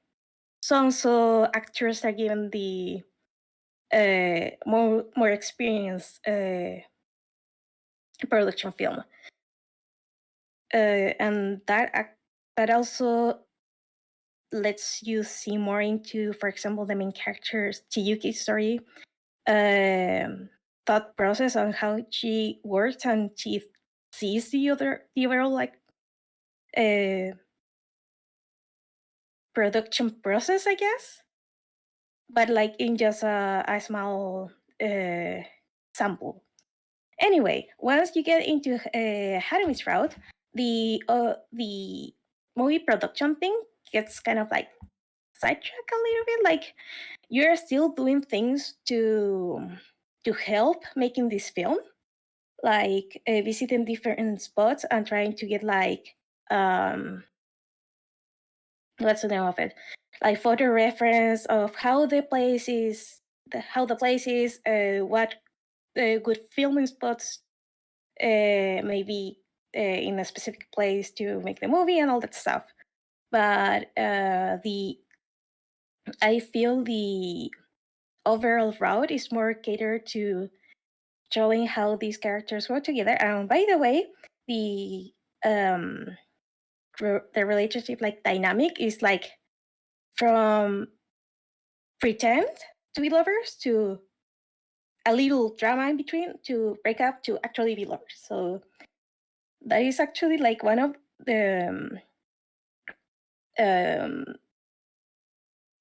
so actors are given the more experienced production film, and that also lets you see more into, for example, the main character's Chiyuki's story, thought process on how she works and she sees the overall like production process, I guess, but like in just a small sample. Anyway, once you get into Harumi's route, the movie production thing gets kind of like sidetracked a little bit. Like you're still doing things to help making this film, like visiting different spots and trying to get like what's the name of it, like photo reference of how the place is, what good filming spots maybe in a specific place to make the movie and all that stuff. But I feel the overall route is more catered to showing how these characters work together. And by the way, the relationship like dynamic is like from pretend to be lovers to a little drama in between to break up to actually be lovers. So that is actually like one of the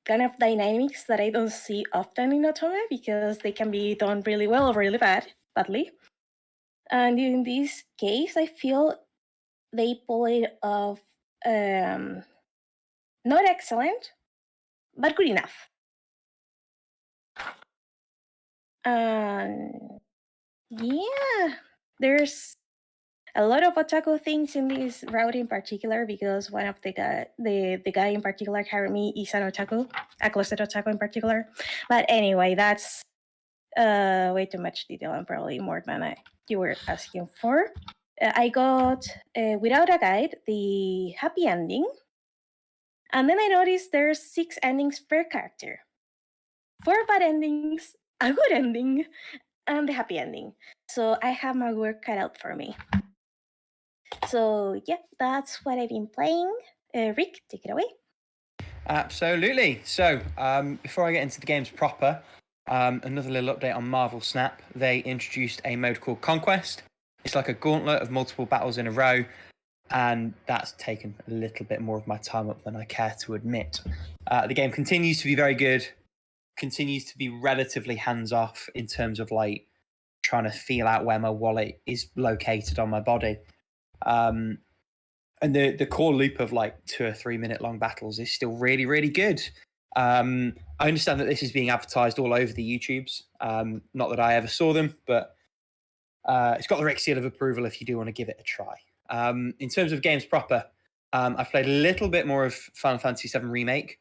kind of dynamics that I don't see often in otome, because they can be done really well or really badly. And in this case, I feel they pull it off not excellent, but good enough. Yeah, there's a lot of otaku things in this route in particular, because one of the guy in particular, Harumi, is an otaku, a closet otaku in particular. But anyway, that's way too much detail and probably more than you were asking for. I got, without a guide, the happy ending. And then I noticed there's 6 endings per character. 4 bad endings, a good ending, and the happy ending. So I have my work cut out for me. So yeah, that's what I've been playing. Rick, take it away. Absolutely. So before I get into the games proper, another little update on Marvel Snap. They introduced a mode called Conquest. It's like a gauntlet of multiple battles in a row, and that's taken a little bit more of my time up than I care to admit. The game continues to be very good, continues to be relatively hands-off in terms of like trying to feel out where my wallet is located on my body. And the core loop of like 2 or 3 minute long battles is still really, really good. I understand that this is being advertised all over the YouTubes. Not that I ever saw them, but it's got the Rick seal of approval if you do want to give it a try. In terms of games proper, I've played a little bit more of Final Fantasy VII Remake.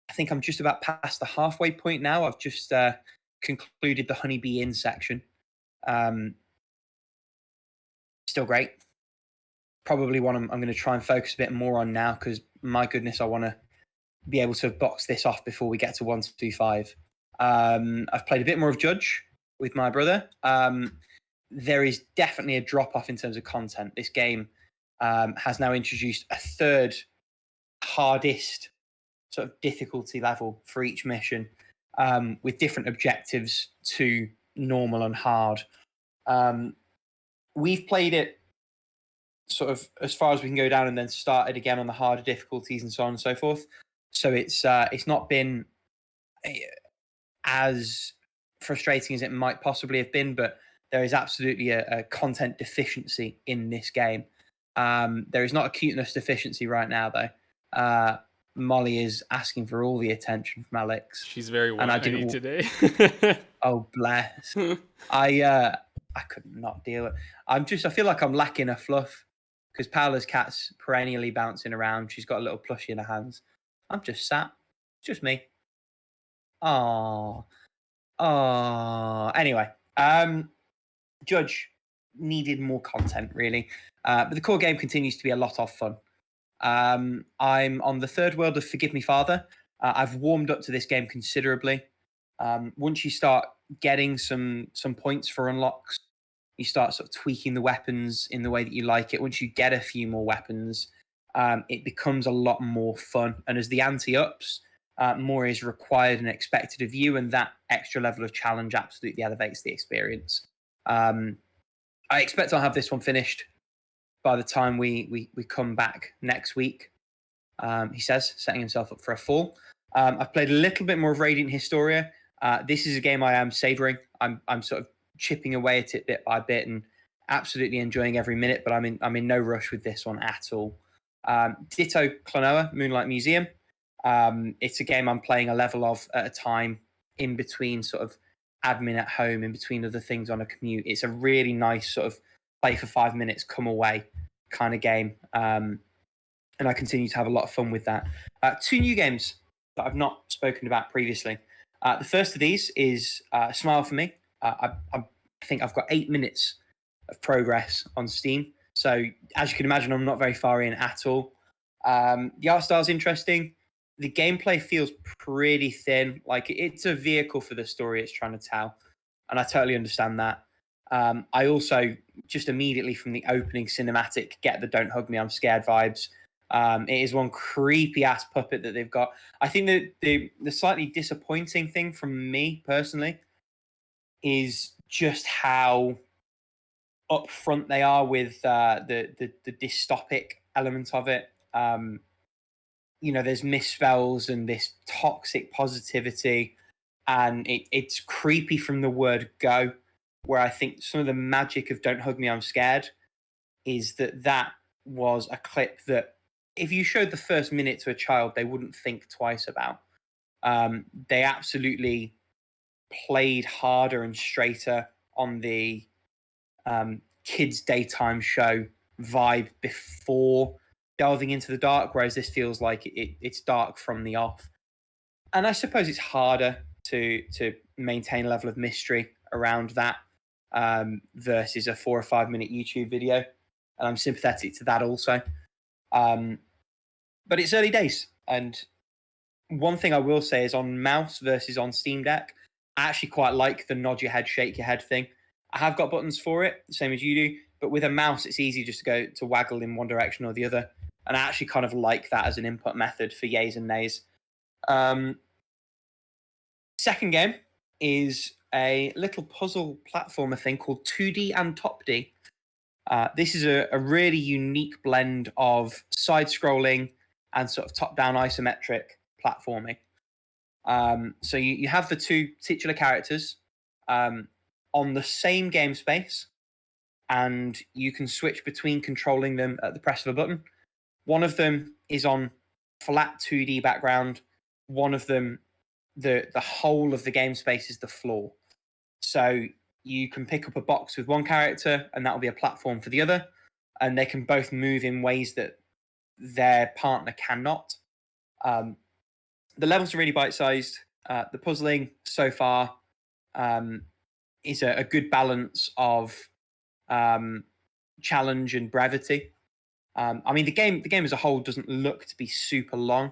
I think I'm just about past the halfway point now. I've just concluded the Honeybee Inn section. Still great. Probably one I'm going to try and focus a bit more on now, because my goodness, I want to be able to box this off before we get to 125. I've played a bit more of Judge with my brother. There is definitely a drop off in terms of content. This game has now introduced a third hardest sort of difficulty level for each mission, with different objectives to normal and hard. We've played it sort of as far as we can go down, and then started again on the harder difficulties and so on and so forth. So it's not been as frustrating as it might possibly have been, but there is absolutely a content deficiency in this game. There is not a cuteness deficiency right now, though. Molly is asking for all the attention from Alex. She's very whiny today. Oh, bless. I could not deal with it. I feel like I'm lacking a fluff, because Paula's cat's perennially bouncing around. She's got a little plushie in her hands. I'm just sat. Just me. Oh. Anyway, Judge needed more content, really. But the core game continues to be a lot of fun. I'm on the third world of Forgive Me Father. I've warmed up to this game considerably. Once you start getting some points for unlocks, you start sort of tweaking the weapons in the way that you like it. Once you get a few more weapons, it becomes a lot more fun. And as the ante ups, more is required and expected of you, and that extra level of challenge absolutely elevates the experience. I expect I'll have this one finished by the time we come back next week. He says, setting himself up for a fall. I've played a little bit more of Radiant Historia. This is a game I am savouring. I'm sort of chipping away at it bit by bit and absolutely enjoying every minute, but I'm in no rush with this one at all. Ditto Klonoa, Moonlight Museum. It's a game I'm playing a level of at a time in between sort of admin at home, in between other things on a commute. It's a really nice sort of play for 5 minutes, come away kind of game. And I continue to have a lot of fun with that. 2 new games that I've not spoken about previously. The first of these is Smile for Me. I think I've got 8 minutes of progress on Steam. So as you can imagine, I'm not very far in at all. The art style is interesting. The gameplay feels pretty thin. Like, it's a vehicle for the story it's trying to tell. And I totally understand that. I also, just immediately from the opening cinematic, get the Don't Hug Me, I'm Scared vibes. It is one creepy ass puppet that they've got. I think that the slightly disappointing thing from me personally is just how upfront they are with the dystopic element of it. There's misspells and this toxic positivity, and it's creepy from the word go, where I think some of the magic of Don't Hug Me, I'm Scared is that was a clip that if you showed the first minute to a child, they wouldn't think twice about. They absolutely played harder and straighter on the kids' daytime show vibe before delving into the dark, whereas this feels like it's dark from the off. And I suppose it's harder to maintain a level of mystery around that versus a 4 or 5 minute YouTube video. And I'm sympathetic to that also. But it's early days. And one thing I will say is on mouse versus on Steam Deck, I actually quite like the nod your head, shake your head thing. I have got buttons for it, the same as you do. But with a mouse, it's easy just to go to waggle in one direction or the other. And I actually kind of like that as an input method for yays and nays. Second game is a little puzzle platformer thing called Toodee and Topdee. This is a really unique blend of side-scrolling and sort of top-down isometric platforming. So you have the 2 titular characters on the same game space, and you can switch between controlling them at the press of a button. One of them is on flat 2D background. One of them, the whole of the game space is the floor. So you can pick up a box with one character, and that will be a platform for the other, and they can both move in ways that their partner cannot. The levels are really bite-sized. The puzzling so far is a good balance of challenge and brevity. I mean, the game as a whole doesn't look to be super long.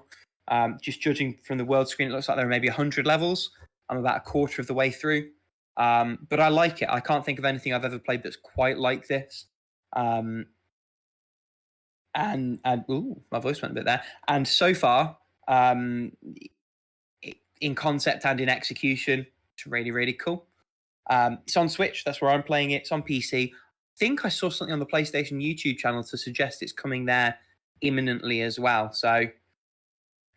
Just judging from the world screen, it looks like there are maybe 100 levels. I'm about a quarter of the way through. But I like it. I can't think of anything I've ever played that's quite like this. And ooh, my voice went a bit there. And so far, in concept and in execution, it's really, really cool. It's on Switch. That's where I'm playing it. It's on PC. I think I saw something on the PlayStation YouTube channel to suggest it's coming there imminently as well. So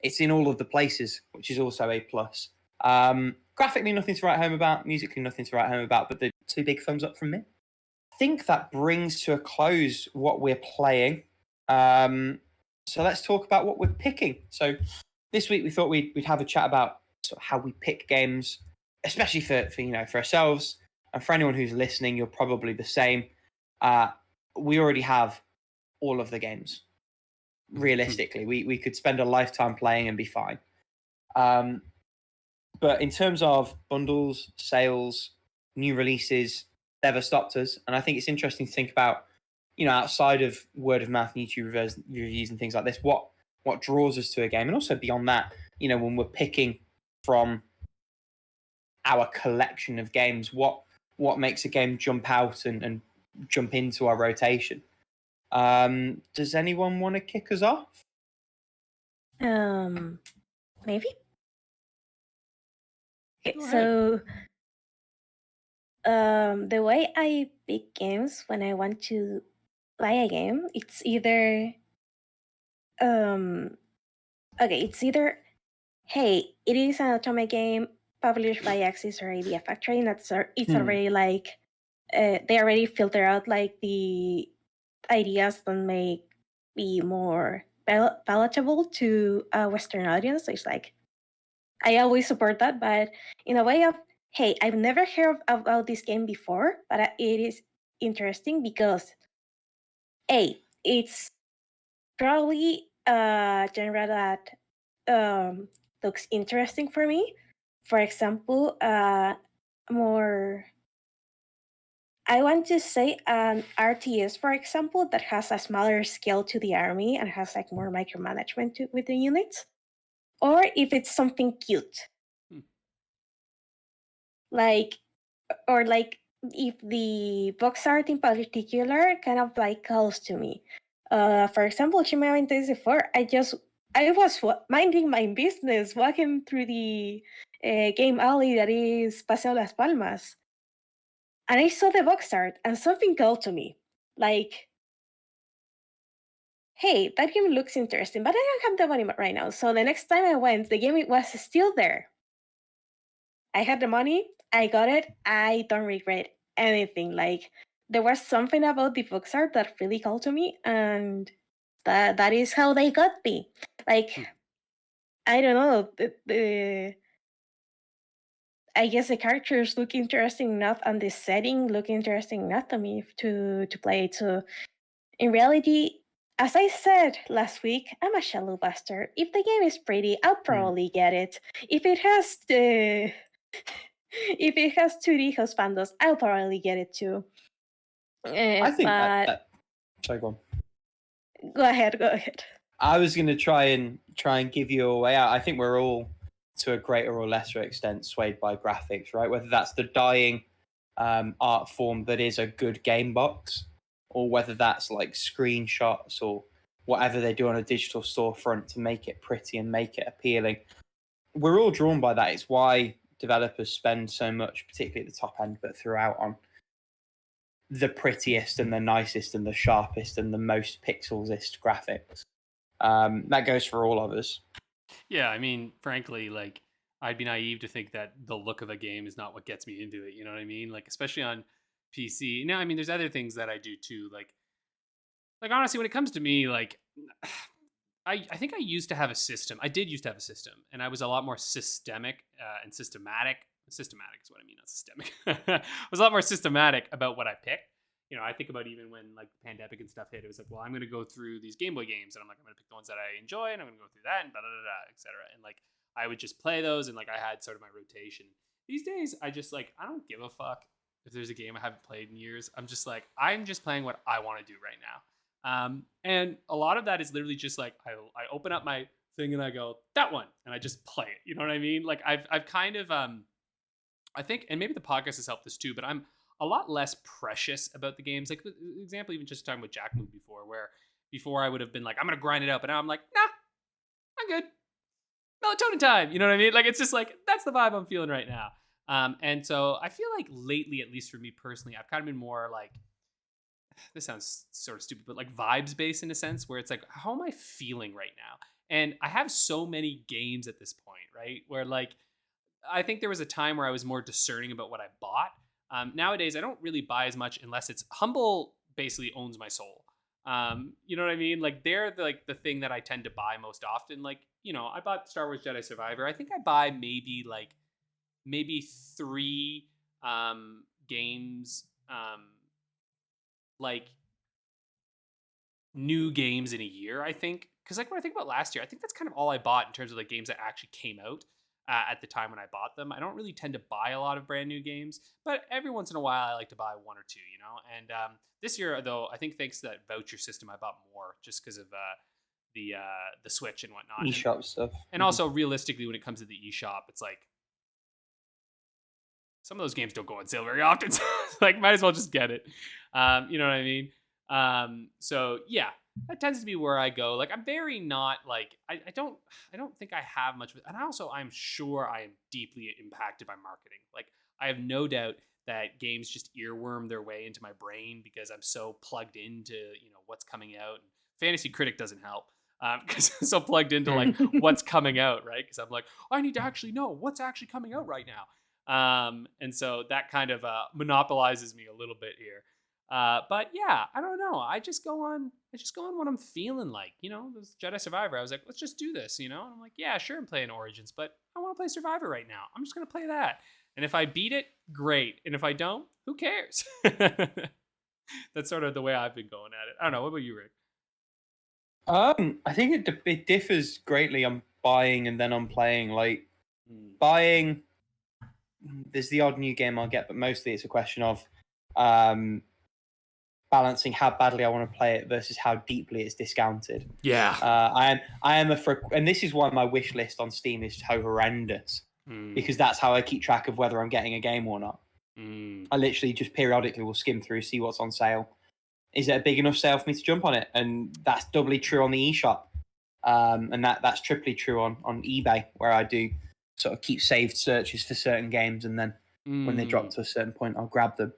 it's in all of the places, which is also a plus. Graphically, nothing to write home about. Musically, nothing to write home about. But the 2 big thumbs up from me. I think that brings to a close what we're playing. So let's talk about what we're picking. So this week we thought we'd have a chat about sort of how we pick games, especially for ourselves, and for anyone who's listening, you're probably the same. We already have all of the games. realistically. We could spend a lifetime playing and be fine. But in terms of bundles, sales, new releases, never stopped us. And I think it's interesting to think about, outside of word of mouth and YouTube reviews and things like this, what draws us to a game. And also beyond that, when we're picking from our collection of games, what makes a game jump out and jump into our rotation. Does anyone want to kick us off? Maybe. Okay, Go so the way I pick games when I want to play a game, it's either hey, it is an Otome game published by Axis or Idea Factory, and it's already like they already filter out like the ideas that may be more palatable to a Western audience. So it's like I always support that, but in a way of hey, I've never heard about this game before, but it is interesting because it's probably a genre that looks interesting for me. For example, more I want to say an RTS, for example, that has a smaller scale to the army and has like more micromanagement with the units, or if it's something cute, like if the box art in particular kind of like calls to me. For example, Shima 24, I was minding my business, walking through the game alley that is Paseo Las Palmas. And I saw the box art and something called to me. Like, hey, that game looks interesting, but I don't have the money right now. So the next time I went, the game was still there. I had the money, I got it, I don't regret anything. Like, there was something about the box art that really called to me, and that is how they got me. Like, I don't know, I guess the characters look interesting enough and the setting look interesting enough to me to play it. So in reality, as I said last week, I'm a shallow bastard. If the game is pretty, I'll probably get it. If it has if it has Toodee host fandoms, I'll probably get it too. I think that sorry, go on. Go ahead. I was going to try and give you a way out. I think we're all, to a greater or lesser extent, swayed by graphics, right? Whether that's the dying art form that is a good game box, or whether that's like screenshots or whatever they do on a digital storefront to make it pretty and make it appealing. We're all drawn by that. It's why developers spend so much, particularly at the top end, but throughout, on the prettiest and the nicest and the sharpest and the most pixelsist graphics. That goes for all of us. Yeah, I mean, frankly, like, I'd be naive to think that the look of a game is not what gets me into it. You know what I mean? Like, especially on PC. Now, I mean, there's other things that I do too. Like honestly, when it comes to me, like, I think I used to have a system. I did used to have a system, and I was a lot more systemic and systematic. Systematic is what I mean, not systemic. I was a lot more systematic about what I picked. I think about even when like the pandemic and stuff hit, it was like, well, I'm going to go through these Game Boy games, and I'm going to pick the ones that I enjoy, and I'm going to go through that, and etc. And like, I would just play those, and like, I had sort of my rotation. These days, I just like, I don't give a fuck if there's a game I haven't played in years. I'm just like, I'm just playing what I want to do right now. And a lot of that is literally just like, I open up my thing and I go, that one, and I just play it. You know what I mean? Like, I've kind of, I think, and maybe the podcast has helped this too, but I'm a lot less precious about the games. Like, example, even just talking with Jack Mood before I would have been like, I'm going to grind it out, but now I'm like, nah, I'm good. Melatonin time. You know what I mean? Like, it's just like, that's the vibe I'm feeling right now. And so I feel like lately, at least for me personally, I've kind of been more like, this sounds sort of stupid, but like vibes based in a sense, where it's like, how am I feeling right now? And I have so many games at this point, right? Where like, I think there was a time where I was more discerning about what I bought. Nowadays, I don't really buy as much unless it's Humble basically owns my soul. You know what I mean? Like, they're the thing that I tend to buy most often. Like, I bought Star Wars Jedi Survivor. I think I buy maybe 3 games, like new games in a year, I think, because like when I think about last year, I think that's kind of all I bought in terms of like games that actually came out at the time when I bought them. I don't really tend to buy a lot of brand new games, but every once in a while I like to buy one or two, you know. And this year though, I think thanks to that voucher system, I bought more just because of the Switch and whatnot. eShop stuff. And also realistically, when it comes to the eShop, it's like some of those games don't go on sale very often. So like, might as well just get it. You know what I mean? So yeah, that tends to be where I go. Like, I'm very not like, I don't think I have much of it. And also, I'm sure I am deeply impacted by marketing. Like, I have no doubt that games just earworm their way into my brain because I'm so plugged into, you know, what's coming out. And Fantasy Critic doesn't help. Because I'm so plugged into like what's coming out, right? Because I'm like, I need to actually know what's actually coming out right now. And so that kind of monopolizes me a little bit here. But yeah, I don't know. I just go on what I'm feeling like. You know, this Jedi Survivor, I was like, let's just do this, you know? And I'm like, yeah, sure, I'm playing Origins, but I want to play Survivor right now. I'm just going to play that. And if I beat it, great. And if I don't, who cares? That's sort of the way I've been going at it. I don't know. What about you, Rick? I think it differs greatly on buying and then on playing. Like, buying, there's the odd new game I'll get, but mostly it's a question of balancing how badly I want to play it versus how deeply it's discounted. Yeah. I am and this is why my wish list on Steam is so horrendous, because that's how I keep track of whether I'm getting a game or not. I literally just periodically will skim through, see what's on sale. Is it a big enough sale for me to jump on it? And that's doubly true on the eShop. And that's triply true on eBay, where I do sort of keep saved searches for certain games, and then when they drop to a certain point, I'll grab them.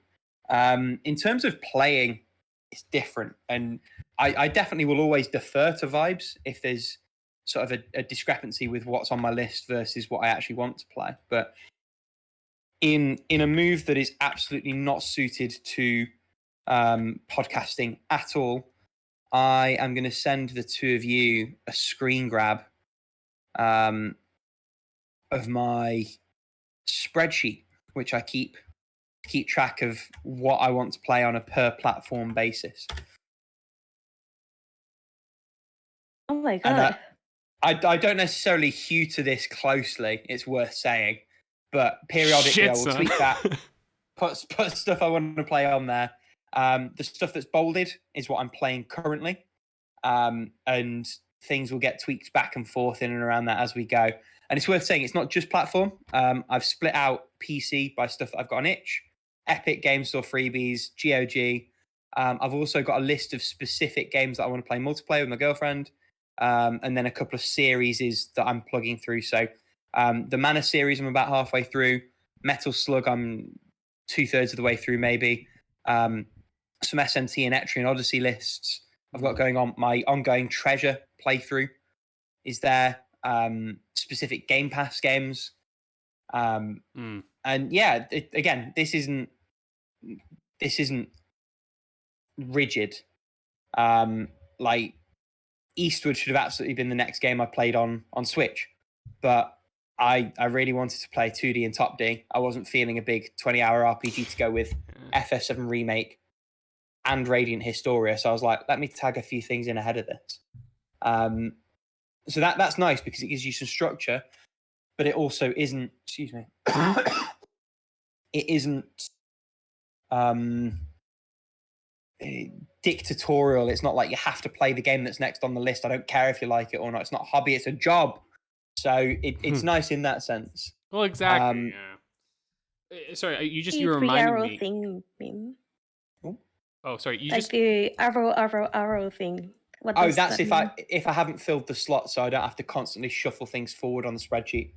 In terms of playing, it's different. And I definitely will always defer to vibes if there's sort of a discrepancy with what's on my list versus what I actually want to play. But in a move that is absolutely not suited to podcasting at all, I am going to send the two of you a screen grab of my spreadsheet, which I keep track of what I want to play on a per platform basis. Oh my god! And I don't necessarily hew to this closely. It's worth saying, but periodically I will tweak that, put stuff I want to play on there. The stuff that's bolded is what I'm playing currently, and things will get tweaked back and forth in and around that as we go. And it's worth saying it's not just platform. I've split out PC by stuff that I've got on itch, Epic Game Store freebies, GOG. I've also got a list of specific games that I want to play multiplayer with my girlfriend, and then a couple of series that I'm plugging through. So the Mana series I'm about halfway through, Metal Slug I'm 2/3 of the way through maybe. Some SNT and Etrian Odyssey lists I've got going on. My ongoing Treasure playthrough is there. Specific Game Pass games. And yeah, again, this isn't rigid. Like Eastward should have absolutely been the next game I played on Switch, but I really wanted to play Toodee and Topdee. I wasn't feeling a big 20-hour RPG to go with FF7 Remake and Radiant Historia, so I was like, let me tag a few things in ahead of this. So that's nice because it gives you some structure, but it also isn't. Excuse me. It isn't dictatorial. It's not like you have to play the game that's next on the list. I don't care if you like it or not. It's not a hobby. It's a job. So it's nice in that sense. Well, exactly. Yeah. Sorry, you reminded me. Thing, mean? Oh, sorry. The arrow thing. That's if I haven't filled the slot, so I don't have to constantly shuffle things forward on the spreadsheet.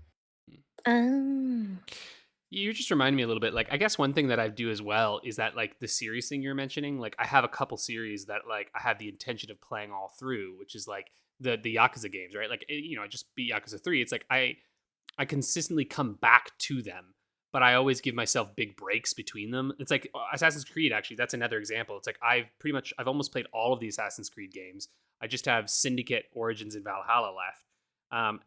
You just remind me a little bit. Like, I guess one thing that I do as well is that, like, the series thing you're mentioning. Like, I have a couple series that, like, I have the intention of playing all through, which is like the Yakuza games, right? Like, you know, I just beat Yakuza 3. It's like I consistently come back to them, but I always give myself big breaks between them. It's like Assassin's Creed, actually. That's another example. It's like I've almost played all of the Assassin's Creed games. I just have Syndicate, Origins, and Valhalla left.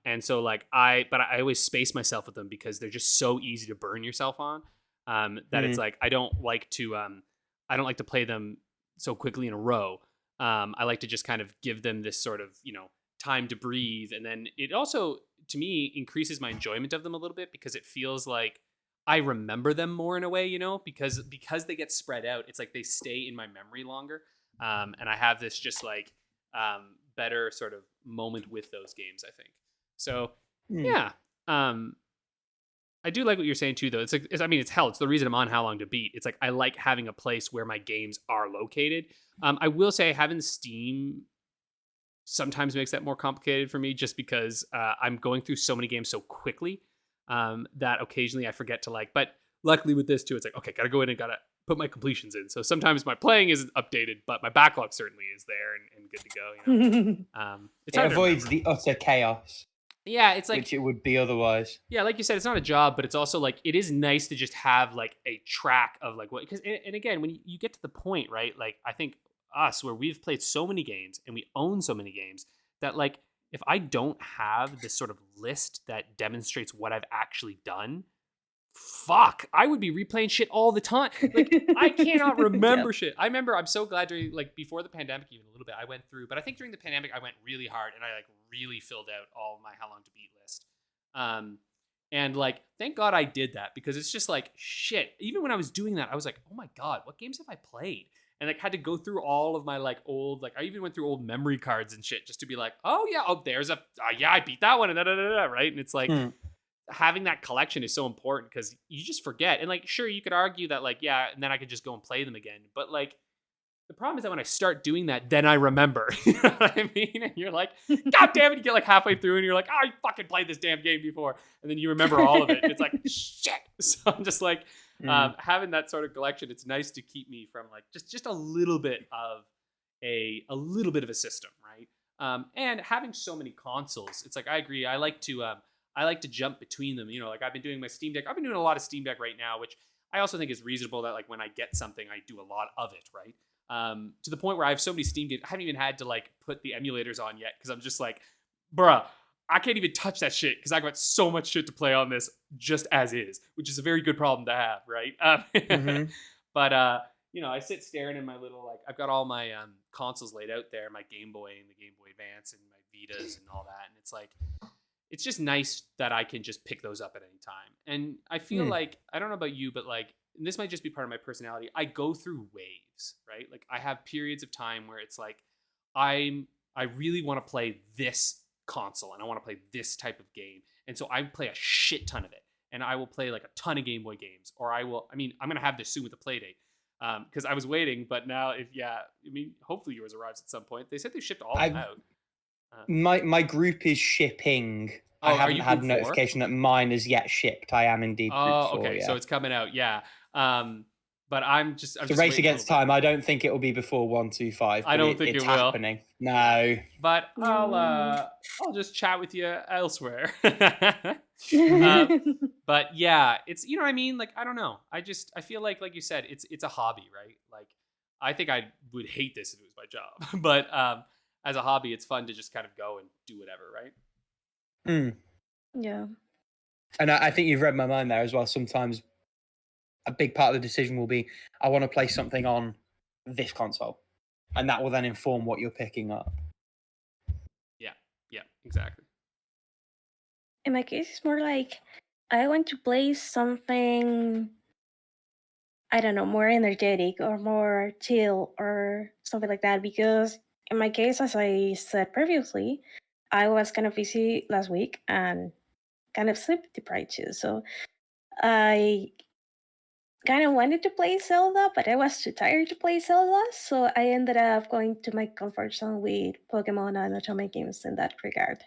And so like I always space myself with them because they're just so easy to burn yourself on. That it's like I don't like to play them so quickly in a row. I like to just kind of give them this sort of, you know, time to breathe. And then it also, to me, increases my enjoyment of them a little bit because it feels like I remember them more in a way, because they get spread out. It's like they stay in my memory longer. And I have this just like better sort of moment with those games, I think. So yeah. I do like what you're saying too, though. It's like, it's hell. It's the reason I'm on How Long to Beat. It's like I like having a place where my games are located. I will say having Steam sometimes makes that more complicated for me, just because I'm going through so many games so quickly that occasionally I forget to but luckily with this too, it's like, okay, gotta go in and gotta put my completions in. So sometimes my playing isn't updated, but my backlog certainly is there and good to go. It avoids the utter chaos. Yeah, it's like, which it would be otherwise. Yeah, like you said, it's not a job, but it's also like it is nice to just have like a track of like what. Because and again, when you get to the point, right? Like I think us, where we've played so many games and we own so many games, that like if I don't have this sort of list that demonstrates what I've actually done, fuck, I would be replaying shit all the time. Like I cannot remember shit. I remember, I'm so glad during before the pandemic, even a little bit, I went through, but I think during the pandemic I went really hard and I really filled out all my How Long to Beat list. And thank God I did that, because it's just like shit. Even when I was doing that, I was like, oh my God, what games have I played? And had to go through all of my old, I even went through old memory cards and shit just to be like, oh yeah, there's I beat that one, and right? And it's like, having that collection is so important because you just forget. And sure, you could argue that and then I could just go and play them again. But the problem is that when I start doing that, then I remember. You know what I mean? And you're like, God damn it, you get halfway through and you're like, I fucking played this damn game before. And then you remember all of it. And it's like, shit. So I'm just having that sort of collection, it's nice to keep me from just a little bit of a system, right? And having so many consoles, it's I agree. I like to jump between them. I've been doing my Steam Deck. I've been doing a lot of Steam Deck right now, which I also think is reasonable that when I get something, I do a lot of it, right? To the point where I have so many Steam games, I haven't even had to put the emulators on yet, because I'm just bruh, I can't even touch that shit because I got so much shit to play on this just as is, which is a very good problem to have, right? But I sit staring in my little I've got all my consoles laid out there, my Game Boy and the Game Boy Advance and my Vitas and all that, and it's it's just nice that I can just pick those up at any time. And I feel I don't know about you, but and this might just be part of my personality, I go through waves, right? I have periods of time where it's I really want to play this console and I want to play this type of game. And so I play a shit ton of it. And I will play a ton of Game Boy games, or I'm going to have this soon with the Playdate. Because I was waiting, but now hopefully yours arrives at some point. They said they shipped all of them out. My group is shipping. I haven't had a notification that mine is yet shipped. I am indeed group 4, okay. yeah. So it's coming out, yeah. But I'm just race against time. I don't think it will be before 125. I don't think it's it will. Happening. No. But I'll just chat with you elsewhere. But yeah, it's what I mean. I don't know. I feel like you said, it's a hobby, right? I think I would hate this if it was my job. But as a hobby, it's fun to just kind of go and do whatever, right? Yeah. And I think you've read my mind there as well. Sometimes a big part of the decision will be, I want to play something on this console. And that will then inform what you're picking up. Yeah, exactly. In my case, it's more I want to play something, I don't know, more energetic or more chill or something like that. Because in my case, as I said previously, I was kind of busy last week and kind of sleep deprived too. So I kind of wanted to play Zelda, but I was too tired to play Zelda. So I ended up going to my comfort zone with Pokemon and Otome games in that regard.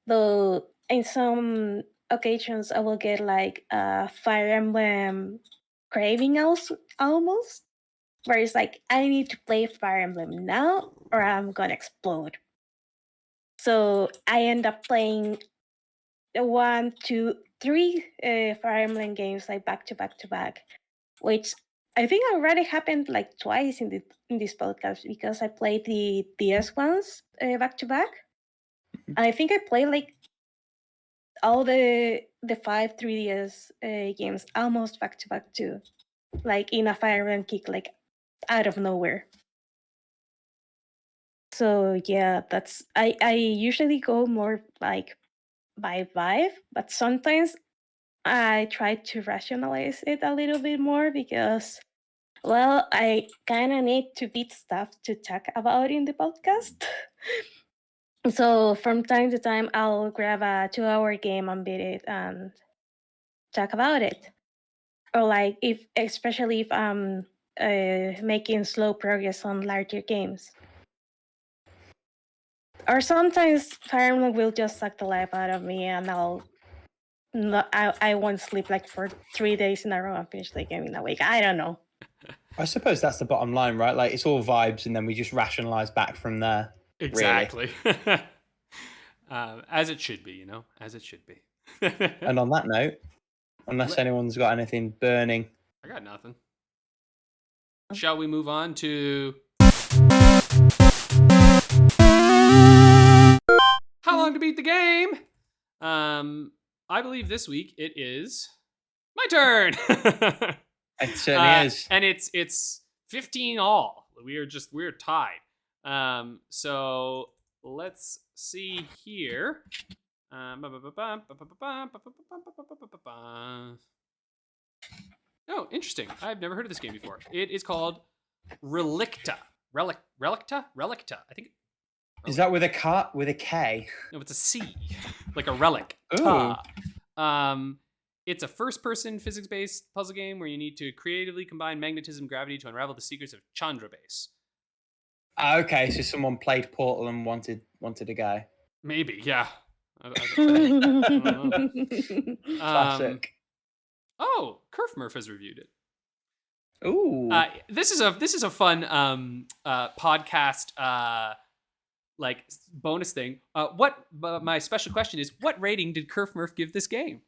Though in some occasions I will get a Fire Emblem craving almost, where it's I need to play Fire Emblem now or I'm gonna explode. So I end up playing 1, 2, 3 Fire Emblem games back to back to back, which I think already happened twice in this podcast, because I played the DS ones back to back. And I think I played all the 5 3DS games almost back to back too, in a Fire Emblem kick, out of nowhere. So yeah, that's I usually go more like by vibe, but sometimes I try to rationalize it a little bit more because, well, I kind of need to beat stuff to talk about in the podcast. So from time to time, I'll grab a 2-hour game and beat it and talk about it. Or like especially if I'm making slow progress on larger games. Or sometimes Fire Emblem will just suck the life out of me, and I won't sleep like for 3 days in a row and finish the game in a week. I don't know. I suppose that's the bottom line, right? Like it's all vibes, and then we just rationalize back from there. Exactly. Really. As it should be, as it should be. And on that note, unless anyone's got anything burning, I got nothing. Shall we move on to how long to beat the game? I believe this week it is my turn. It certainly is, and it's 15 all. We're tied. So let's see here. Oh, interesting. I've never heard of this game before. It is called Relicta. Relicta? I think. Is that with a K? No, it's a C. Like a relic. Ooh. It's a first-person physics-based puzzle game where you need to creatively combine magnetism and gravity to unravel the secrets of Chandra Base. Okay, so someone played Portal and wanted a guy. Maybe, yeah. I don't know. Classic. Oh, Kerfmurph has reviewed it. Ooh. This is a fun podcast like bonus thing. My special question is, what rating did Kerfmurph give this game?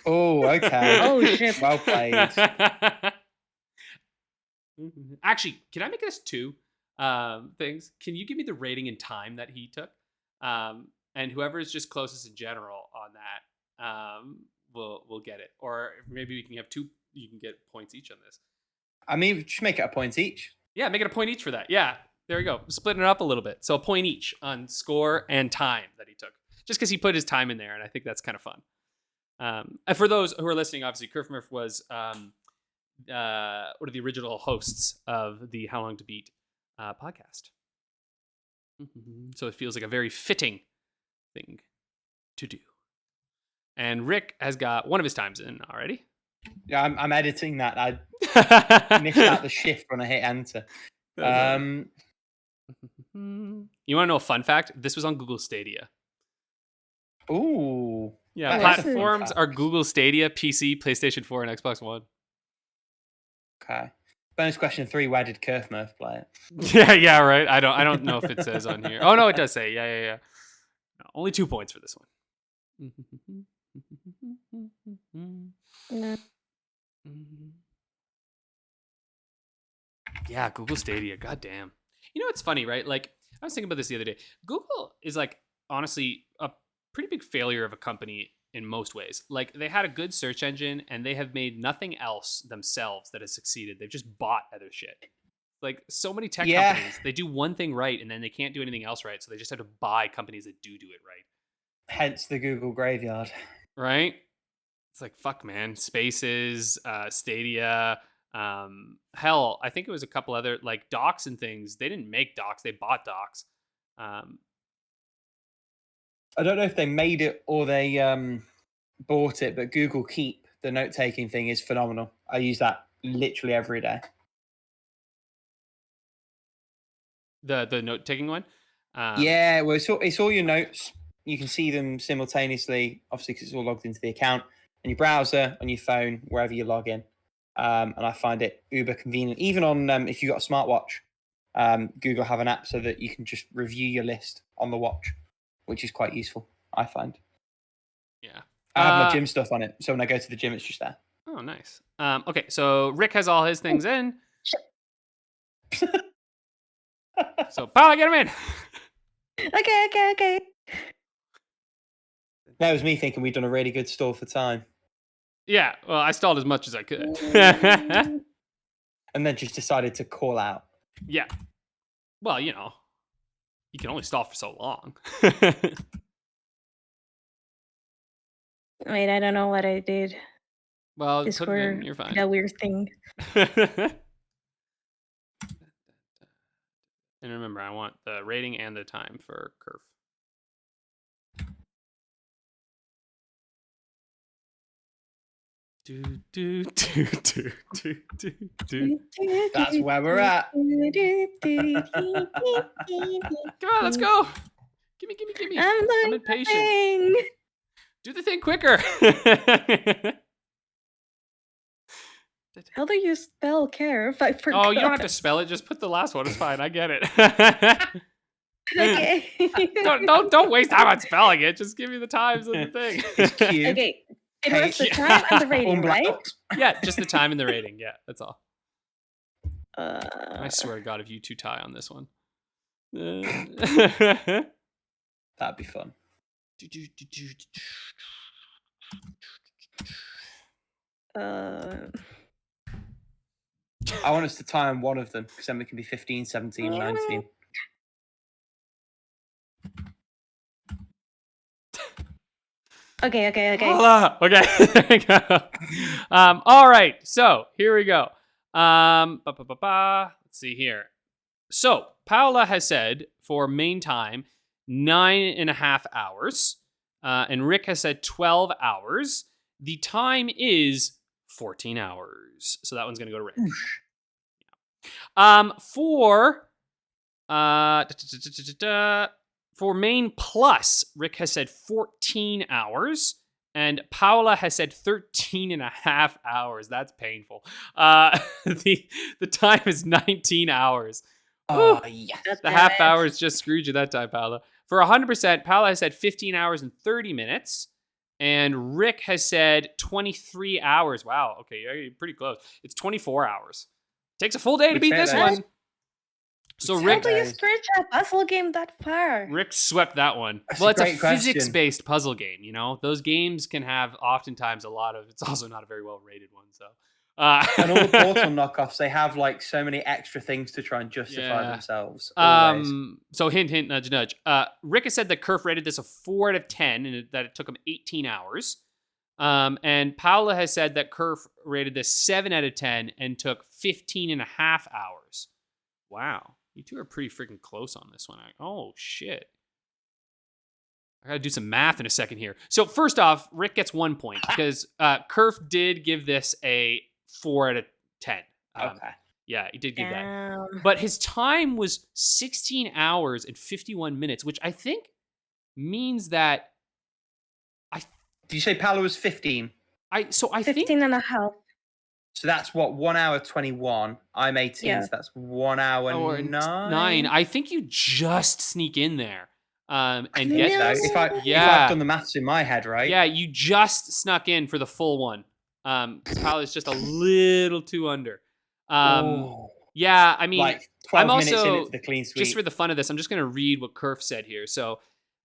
Oh, okay. Oh shit. Well played. Actually, can I make this 2 things? Can you give me the rating and time that he took? And whoever is just closest in general on that, will get it. Or maybe we can have 2. You can get points each on this. I mean, just make it a point each. Yeah, make it a point each for that. Yeah, there we go. Splitting it up a little bit. So a point each on score and time that he took. Just because he put his time in there, and I think that's kind of fun. And for those who are listening, obviously, Kerfmurph was one of the original hosts of the How Long to Beat podcast. So it feels like a very fitting thing to do. And Rick has got one of his times in already. Yeah, I'm editing that. I missed out the shift when I hit enter. You want to know a fun fact? This was on Google Stadia. Ooh. Yeah, platforms are Google Stadia, PC, PlayStation 4, and Xbox One. Okay. Bonus question 3: where did Kerfmurph play it? Yeah, right. I don't know if it says on here. Oh no, it does say. Yeah. No, only 2 points for this one. No. Yeah, Google Stadia. Goddamn. You know what's funny, right? Like, I was thinking about this the other day. Google is like honestly a pretty big failure of a company in most ways. Like, they had a good search engine and they have made nothing else themselves that has succeeded. They've just bought other shit. Like, so many tech companies, they do one thing right and then they can't do anything else right. So they just have to buy companies that do it right. Hence the Google graveyard. Right? It's like, fuck, man. Spaces, Stadia, hell, I think it was a couple other, like, Docs and things. They didn't make Docs, they bought Docs. I don't know if they made it or they bought it, but Google Keep, the note-taking thing, is phenomenal. I use that literally every day. The note-taking one? Yeah, well, it's all your notes. You can see them simultaneously, obviously, because it's all logged into the account, on your browser, on your phone, wherever you log in. And I find it uber convenient. Even on, if you've got a smartwatch, Google have an app so that you can just review your list on the watch, which is quite useful, I find. Yeah. I have my gym stuff on it, so when I go to the gym, it's just there. Oh, nice. Okay, so Rick has all his things in. So, Paula, get him in. Okay. That was me thinking we'd done a really good stall for time. Yeah, well, I stalled as much as I could. And then just decided to call out. Yeah. Well, you know. You can only stall for so long. Wait, I don't know what I did. Well, This put it in. You're fine. That weird thing. And remember, I want the rating and the time for Kerf. That's where we're at. Come on, let's go. Gimme. I'm impatient. Do the thing quicker. How do you spell Kerf? I forgot. Oh, you don't have to spell it. Just put the last one. It's fine. I get it. Okay. don't waste time on spelling it. Just give me the times of the thing. It's cute. Okay. It was the time and the rating, right? Yeah, just the time and the rating. Yeah, that's all. I I swear to God, if you two tie on this one. That'd be fun. I want us to tie on one of them, because then we can be 15, 17, 19. Okay. Paula. Okay, there we go. All right, so here we go. Let's see here. So Paula has said for main time 9.5 hours, and Rick has said 12 hours. The time is 14 hours, so that one's gonna go to Rick. For main plus, Rick has said 14 hours, and Paula has said 13.5 hours. That's painful. The time is 19 hours. Oh, yes. The half hours just screwed you that time, Paula. For 100%, Paula has said 15 hours and 30 minutes, and Rick has said 23 hours. Wow, okay, you're pretty close. It's 24 hours. Takes a full day to beat this one. So Rick, how do you stretch a puzzle game that far? Rick swept that one. That's well, it's a question. physics-based puzzle game. You know, those games can have oftentimes a lot of. It's also not a very well-rated one. So, and all the Portal knockoffs, they have like so many extra things to try and justify themselves. So hint, nudge, nudge. Rick has said that Kerf rated this a 4 out of 10, and that it took him 18 hours. And Paula has said that Kerf rated this 7 out of 10 and took 15.5 hours. Wow. You two are pretty freaking close on this one. Oh, shit. I gotta do some math in a second here. So first off, Rick gets 1 point because Kerf did give this a 4 out of 10. Okay. Yeah, he did give that. But his time was 16 hours and 51 minutes, which I think means that... Did you say Paula was 15? I 15 and a half. So that's what, 1 hour 21. I'm 18, so that's 1 hour 9. I think you just sneak in there. And get that. If I've done the maths in my head, right? Yeah, you just snuck in for the full one. Paula's just a little too under. Yeah, I mean, like 12 I'm minutes also, in it for the clean sweep. Just for the fun of this, I'm just going to read what Kerf said here. So,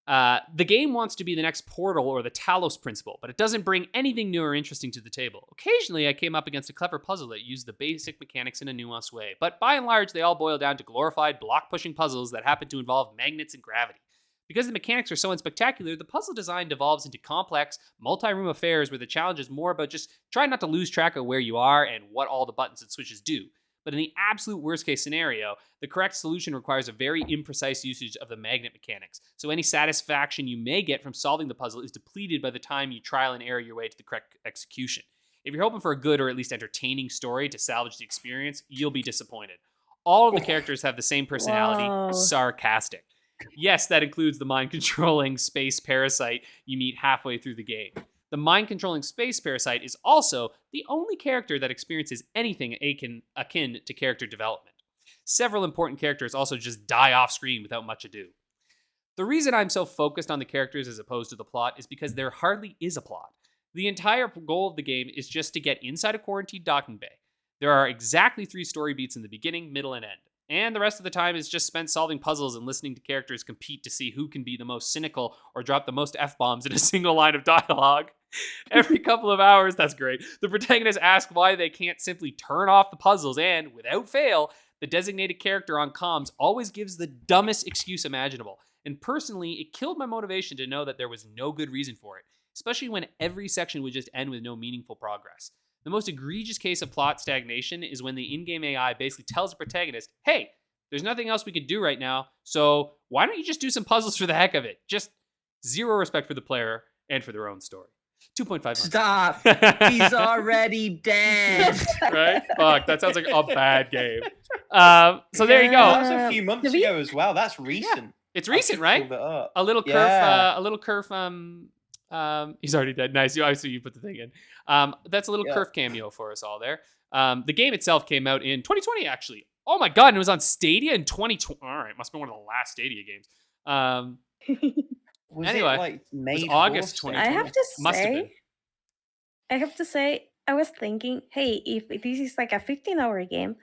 the game wants to be the next Portal or the Talos principle, but it doesn't bring anything new or interesting to the table. Occasionally, I came up against a clever puzzle that used the basic mechanics in a nuanced way, but by and large, they all boil down to glorified block-pushing puzzles that happen to involve magnets and gravity. Because the mechanics are so unspectacular, the puzzle design devolves into complex, multi-room affairs where the challenge is more about just trying not to lose track of where you are and what all the buttons and switches do. But in the absolute worst-case scenario, the correct solution requires a very imprecise usage of the magnet mechanics. So any satisfaction you may get from solving the puzzle is depleted by the time you trial and error your way to the correct execution. If you're hoping for a good or at least entertaining story to salvage the experience, you'll be disappointed. All of the characters have the same personality, sarcastic. Yes, that includes the mind-controlling space parasite you meet halfway through the game. The mind-controlling space parasite is also the only character that experiences anything akin to character development. Several important characters also just die off screen without much ado. The reason I'm so focused on the characters as opposed to the plot is because there hardly is a plot. The entire goal of the game is just to get inside a quarantined docking bay. There are exactly 3 story beats in the beginning, middle, and end. And the rest of the time is just spent solving puzzles and listening to characters compete to see who can be the most cynical or drop the most F-bombs in a single line of dialogue. Every couple of hours, that's great, the protagonists ask why they can't simply turn off the puzzles and, without fail, The designated character on comms always gives the dumbest excuse imaginable. And personally, it killed my motivation to know that there was no good reason for it, especially when every section would just end with no meaningful progress. The most egregious case of plot stagnation is when the in-game AI basically tells the protagonist, hey, there's nothing else we could do right now, so why don't you just do some puzzles for the heck of it? Just zero respect for the player and for their own story. 2.5 months. Stop! He's already dead. Right? Fuck, that sounds like a bad game. So there you go. That was a few months ago as well. That's recent. Yeah. It's recent, right? A little curve. He's already dead. Nice. Obviously, you put the thing in. That's a little curve cameo for us all there. The game itself came out in 2020, actually. Oh my god! And it was on Stadia in 2020. All right, must be one of the last Stadia games. Anyway, it was August 2020. I have to say, I was thinking, hey, if this is like a 15-hour game,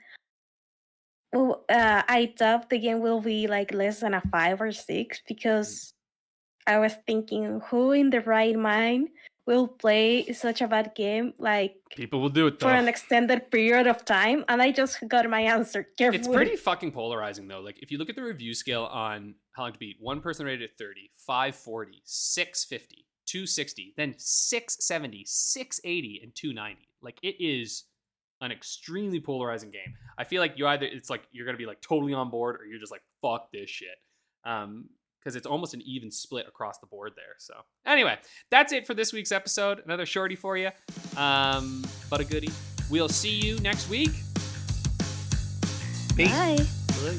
well, I doubt the game will be like less than a 5 or 6, because I was thinking, who in the right mind will play such a bad game? Like, people will do it though, for an extended period of time, and I just got my answer. Carefully. It's pretty fucking polarizing though. Like, if you look at the review scale on How Long to Beat, one person rated it 30, 540, 650, 260, then 670, 680, and 290. Like, it is an extremely polarizing game. I feel like it's like you're gonna be like totally on board, or you're just like, fuck this shit. Because it's almost an even split across the board there. So anyway, that's it for this week's episode. Another shorty for you, but a goodie. We'll see you next week. Peace. Bye. Bye.